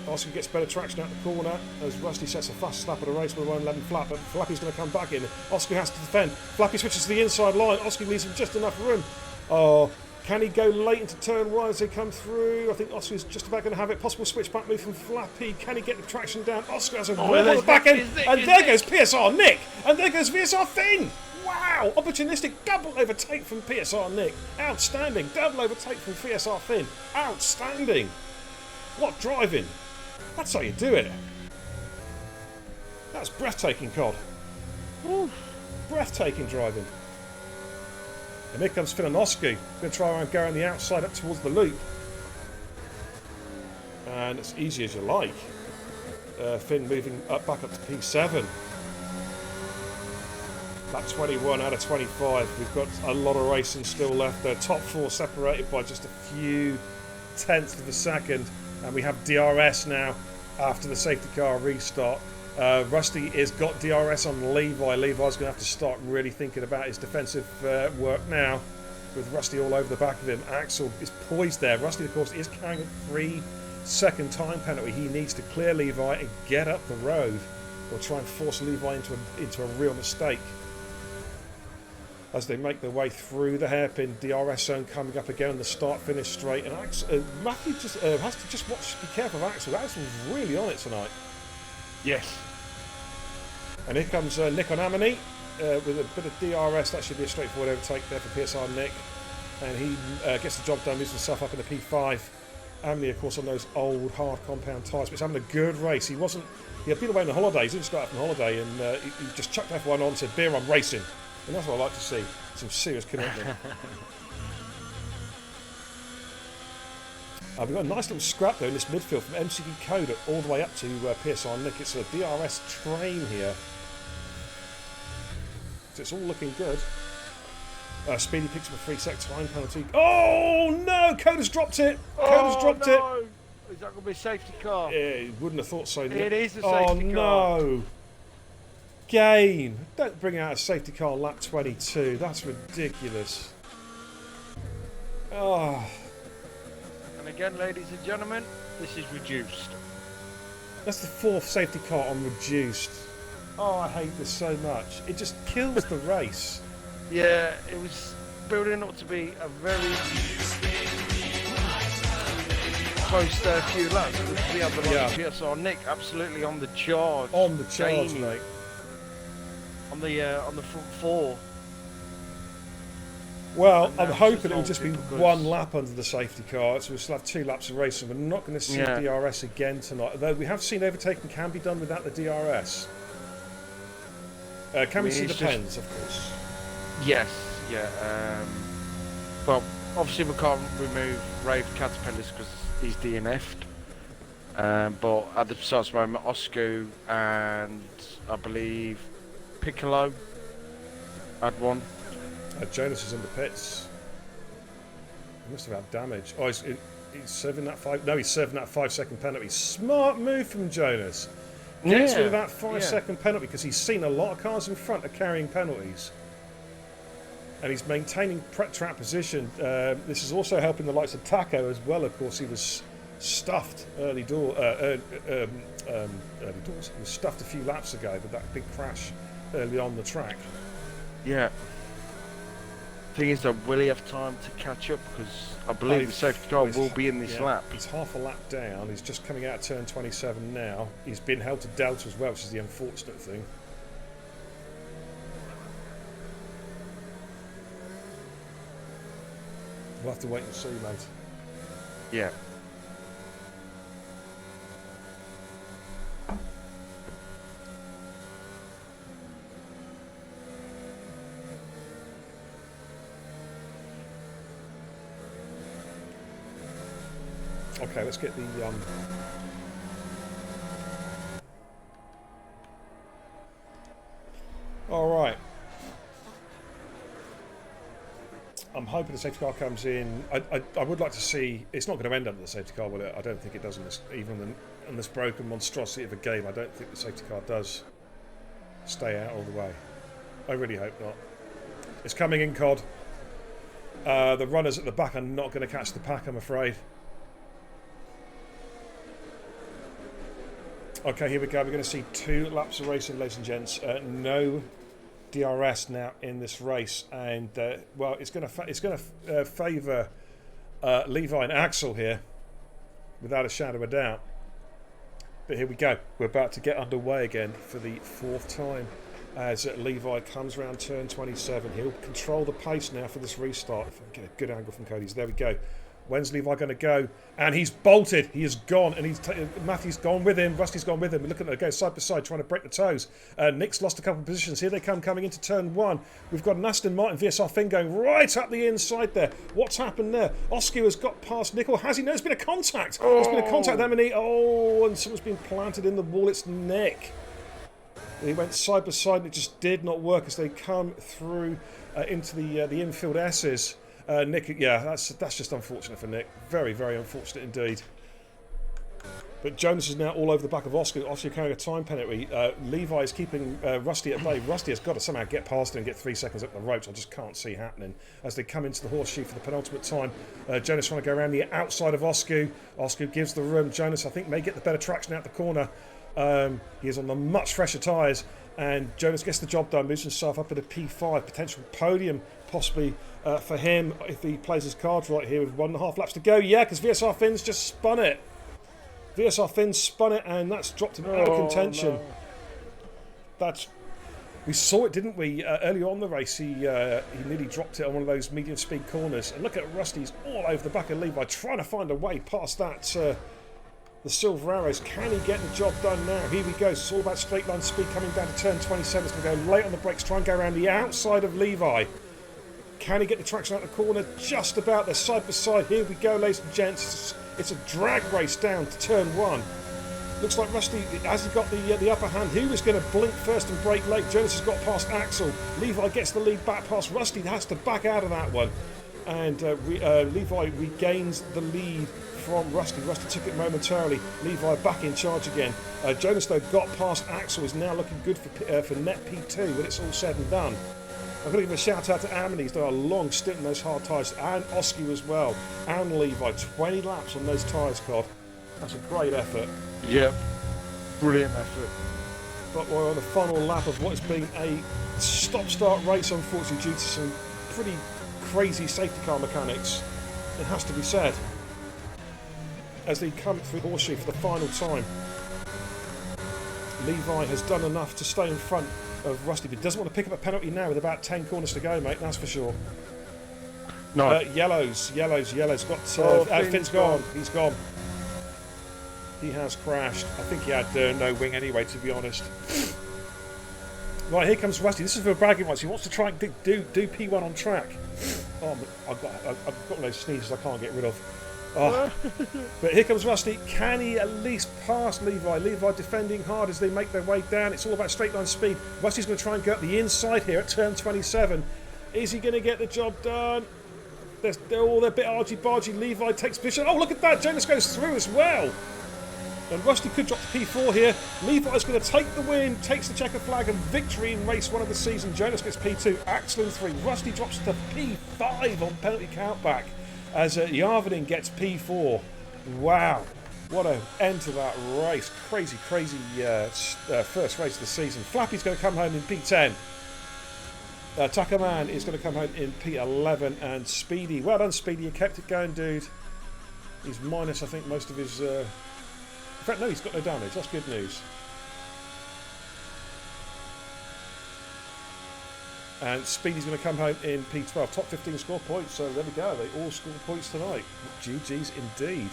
Oscar gets better traction out the corner as Rusty sets a fast lap of the race with 111 flat, but Flappy's going to come back in. Oscar has to defend. Flappy switches to the inside line. Oscar leaves him just enough room. Oh, can he go late into turn 1 as they come through? I think Oscar's just about going to have it. Possible switchback move from Flappy. Can he get the traction down? Oscar has a wheel on the back end. And there goes PSR Nick. And there goes VSR Finn. Wow, opportunistic double overtake from PSR Nick. Outstanding. Double overtake from PSR Finn. Outstanding. What driving. That's how you do it. That's breathtaking, Cod. Ooh, breathtaking driving. And here comes Filonoscu. Going to try and go around the outside up towards the loop. And it's easy as you like. Finn moving back up to P7. Lap 21 out of 25. We've got a lot of racing still left. The top 4 separated by just a few tenths of a second. And we have DRS now after the safety car restart. Rusty has got DRS on Levi. Levi's going to have to start really thinking about his defensive work now, with Rusty all over the back of him. Axel is poised there. Rusty, of course, is carrying a 3-second time penalty. He needs to clear Levi and get up the road, or try and force Levi into a real mistake. As they make their way through the hairpin, DRS zone coming up again on the start-finish straight. And Matthew just has to just be careful of Axel. Axel's really on it tonight. Yes. And here comes Nick on Amity with a bit of DRS. That should be a straightforward overtake there for PSR Nick. And he gets the job done, moves himself up in the P5. Amity, of course, on those old hard compound tyres, but he's having a good race. He had been away on the holidays. He just got up on holiday and he just chucked F1 on and said, "Beer, I'm racing." And that's what I like to see. Some serious commitment. We've got a nice little scrap though in this midfield from MCD Coda all the way up to PSR Nick. It's a DRS train here. So it's all looking good. Speedy picks up a 3-sec time penalty. Oh no! Coda's dropped it! Coda's dropped it! Is that going to be a safety car? Yeah, wouldn't have thought so. It is a safety car. Oh no! Game! Don't bring out a safety car on lap 22. That's ridiculous. Oh. And again, ladies and gentlemen, this is reduced. That's the 4th safety car on reduced. Oh, I hate this so much. It just kills the race. Yeah, it was building up to be a very close few laps. We had the PSR Nick absolutely on the charge. On the charge, mate. On the front 4. Well, I'm hoping it will just be one lap under the safety car, so we'll still have 2 laps of racing. We're not going to see DRS again tonight, though we have seen overtaking can be done without the DRS. Can we see the pens, of course? Yes, yeah. Well, obviously we can't remove Rave Caterpillars because he's DNF'd. But at the precise moment, Oscar and I believe Piccolo had one. Jonas is in the pits. He must have had damage. Oh, he's serving that 5. No, he's serving that 5-second penalty. Smart move from Jonas. Gets rid of that 5-second penalty because he's seen a lot of cars in front are carrying penalties. And he's maintaining track position. This is also helping the likes of Taco as well. Of course, he was stuffed early doors. He was stuffed a few laps ago with that big crash early on the track. Yeah. Thing is, though, will he have time to catch up? Because I believe the safety car will be in this lap. He's half a lap down. He's just coming out of turn 27 now. He's been held to Delta as well, which is the unfortunate thing. We'll have to wait and see, mate. Yeah. Okay, let's get the all right. I'm hoping the safety car comes in. I would like to see. It's not going to end under the safety car, will it? I don't think it does. Even in this broken monstrosity of a game, I don't think the safety car does stay out all the way. I really hope not. It's coming in, COD. The runners at the back are not going to catch the pack, I'm afraid. Okay, here we go. We're going to see 2 laps of racing, ladies and gents. No DRS now in this race, and well, it's going to favour Levi and Axel here, without a shadow of a doubt. But here we go. We're about to get underway again for the 4th time as Levi comes around turn 27. He'll control the pace now for this restart. If I can get a good angle from Cody's. There we go. When's Levi going to go? And he's bolted. He is gone. And Matthew's gone with him. Rusty's gone with him. We're looking at it go side by side, trying to break the toes. Nick's lost a couple of positions. Here they come, coming into turn 1. We've got an Aston Martin VSR Finn going right up the inside there. What's happened there? Oscar has got past Nick, or has he? No, there's been a contact. There's been a contact there, and someone's been planted in the wall. It's Nick. He went side by side, and it just did not work as they come through into the infield S's. Nick, yeah, that's just unfortunate for Nick. Very, very unfortunate indeed. But Jonas is now all over the back of Oscar. Oscar carrying a time penalty. Levi is keeping Rusty at bay. Rusty has got to somehow get past him and get 3 seconds up the ropes. I just can't see happening as they come into the horseshoe for the penultimate time. Jonas trying to go around the outside of Oscar. Oscar gives the room. Jonas, I think, may get the better traction out the corner. He is on the much fresher tyres, and Jonas gets the job done, moves himself up at a P5, potential podium possibly for him if he plays his cards right here with 1.5 laps to go. Yeah, because VSR Finn's just spun it. VSR Finn spun it, and that's dropped him out of contention. No. We saw it, didn't we? Early on in the race, he nearly dropped it on one of those medium speed corners. And look at Rusty's all over the back of Levi, trying to find a way past that. The Silver Arrows. Can he get the job done now? Here we go. It's all about straight line speed coming down to turn 27. It's going to go late on the brakes, try and go around the outside of Levi. Can he get the traction out the corner? Just about. They're side by side. Here we go, ladies and gents. It's a drag race down to turn 1. Looks like Rusty, has he got the upper hand? Who was going to blink first and brake late? Jonas has got past Axel. Levi gets the lead back past Rusty. Has to back out of that one. And Levi regains the lead from Rusty. Rusty took it momentarily. Levi back in charge again. Jonas, though, got past Axel. Is now looking good for net P2 when it's all said and done. I've got to give a shout out to Ammon. He's done a long stint in those hard tyres, and Oscar as well, and Levi. 20 laps on those tyres, Cod. That's a great effort. Yep, brilliant effort. But we're on the final lap of what has been a stop-start race, unfortunately, due to some pretty crazy safety car mechanics. It has to be said. As they come through horseshoe for the final time, Levi has done enough to stay in front of Rusty, but doesn't want to pick up a penalty now with about 10 corners to go, mate, that's for sure. No. Yellows. Got Finn's gone. He's gone. He has crashed. I think he had no wing anyway, to be honest. Right, here comes Rusty. This is for bragging rights. He wants to try and do P1 on track. Oh, I've got one of those sneezes I can't get rid of. Oh. But here comes Rusty. Can he at least pass Levi? Levi defending hard as they make their way down. It's all about straight line speed. Rusty's going to try and go up the inside here at turn 27. Is he going to get the job done? They're all a bit argy-bargy. Levi takes position. Oh, look at that. Jonas goes through as well. And Rusty could drop to P4 here. Levi's going to take the win, takes the checker flag, and victory in race 1 of the season. Jonas gets P2, Axel in 3. Rusty drops to P5 on penalty countback as Yarvanin gets P4. Wow, what an end to that race. Crazy first race of the season. Flappy's going to come home in P10. Tuckerman is going to come home in P11. And Speedy, well done Speedy, you kept it going, dude. He's minus, I think, most of his... in fact, no, he's got no damage. That's good news. And Speedy's going to come home in P12. Top 15 score points. So there we go. They all score points tonight. GG's indeed.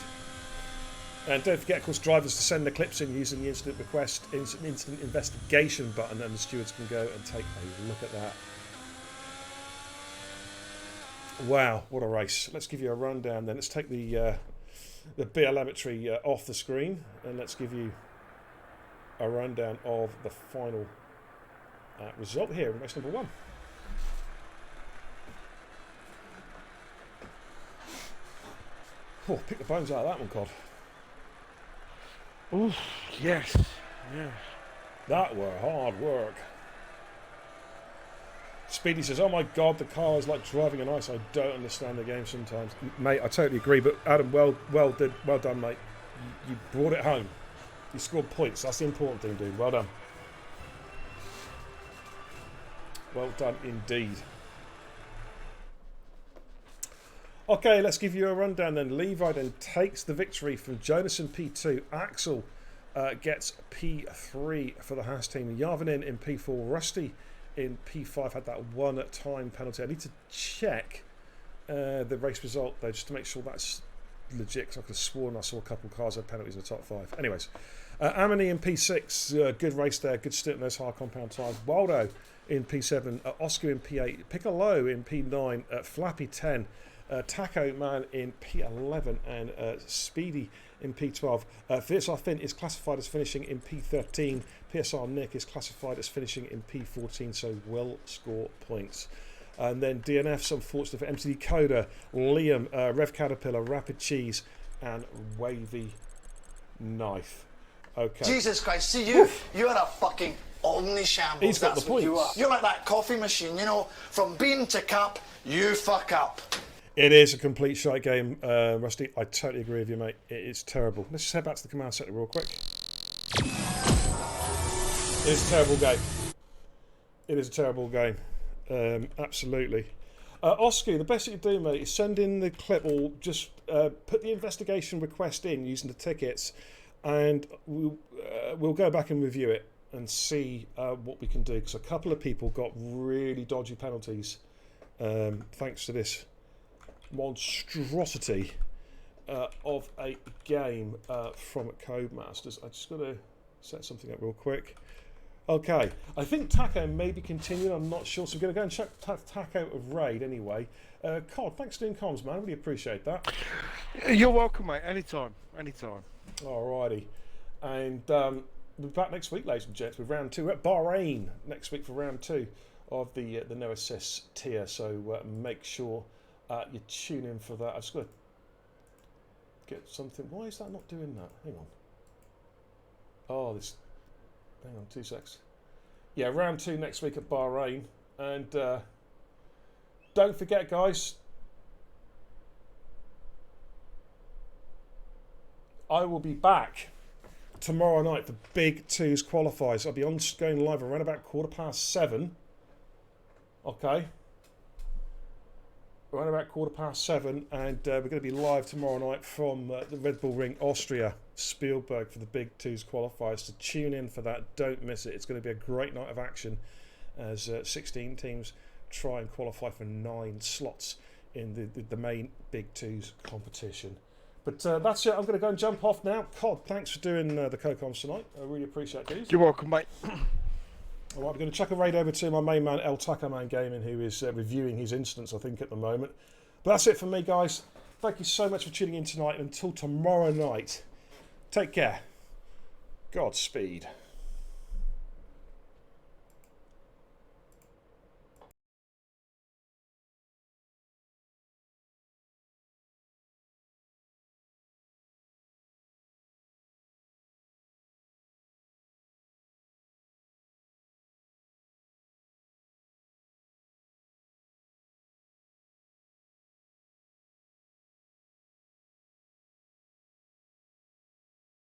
And don't forget, of course, drivers to send the clips in using the instant investigation button, and the stewards can go and take a look at that. Wow, what a race. Let's give you a rundown then. Let's take the BLMetry off the screen, and let's give you a rundown of the final result here in race number 1. Oh, pick the bones out of that one, Cod. Oof, yes. That were hard work. Speedy says, oh my God, the car is like driving on ice. I don't understand the game sometimes. Mate, I totally agree, but Adam, well done, mate. You brought it home. You scored points. That's the important thing, dude. Well done. Well done indeed. Okay, let's give you a rundown then. Levi then takes the victory from Jonas in P2. Axel gets P3 for the Haas team. Yarvanin in P4. Rusty in P5 had that 1 time penalty. I need to check the race result though, just to make sure that's legit, because I could have sworn I saw a couple of cars with penalties in the top 5. Anyways, Amini in P6, good race there, good stint in those hard compound tyres. Waldo in P7, Oscar in P8, Piccolo in P9, Flappy 10, Taco Man in P11, and Speedy in P12. VSR Finn is classified as finishing in P13. PSR Nick is classified as finishing in P14, so will score points. And then DNFs, unfortunately, for MTD Coda, Liam, Rev Caterpillar, Rapid Cheese, and Wavy Knife. Okay. Jesus Christ, see you, you're a fucking omni-shambles. He's got That's the what you are. points. You're like that coffee machine, you know, from bean to cup, you fuck up. It is a complete shite game, Rusty. I totally agree with you, mate. It is terrible. Let's just head back to the command center real quick. It's a terrible game. It is a terrible game. Absolutely. Oscar, the best you can do, mate, is send in the clip or just put the investigation request in using the tickets, and we'll go back and review it and see what we can do, because a couple of people got really dodgy penalties thanks to this monstrosity of a game from Codemasters. I just got to set something up real quick. Okay, I think Taco may be continuing, I'm not sure, so we're going to go and check Taco of Raid anyway. Cod, thanks for doing comms, man, I really appreciate that. You're welcome, mate, anytime. Alrighty, and we'll be back next week, ladies and gents, with round 2. We're at Bahrain next week for round 2 of the no assist tier, so make sure you tune in for that. I've just got to get something. Why is that not doing that? Hang on. Oh, this. Hang on, 2 secs. Yeah, round 2 next week at Bahrain. And don't forget, guys, I will be back tomorrow night for Big Twos qualifiers. I'll be going live around about 7:15. Okay. Around about 7:15, and we're going to be live tomorrow night from the Red Bull Ring, Austria, Spielberg, for the Big Twos qualifiers. So tune in for that. Don't miss it. It's going to be a great night of action as 16 teams try and qualify for 9 slots in the main Big Twos competition. But that's it. I'm going to go and jump off now. Cod, thanks for doing the co-coms tonight. I really appreciate these. You're welcome, mate. All right, we're going to chuck a raid over to my main man, El Taco Man Gaming, who is reviewing his instance, I think, at the moment. But that's it for me, guys. Thank you so much for tuning in tonight. Until tomorrow night, take care. Godspeed.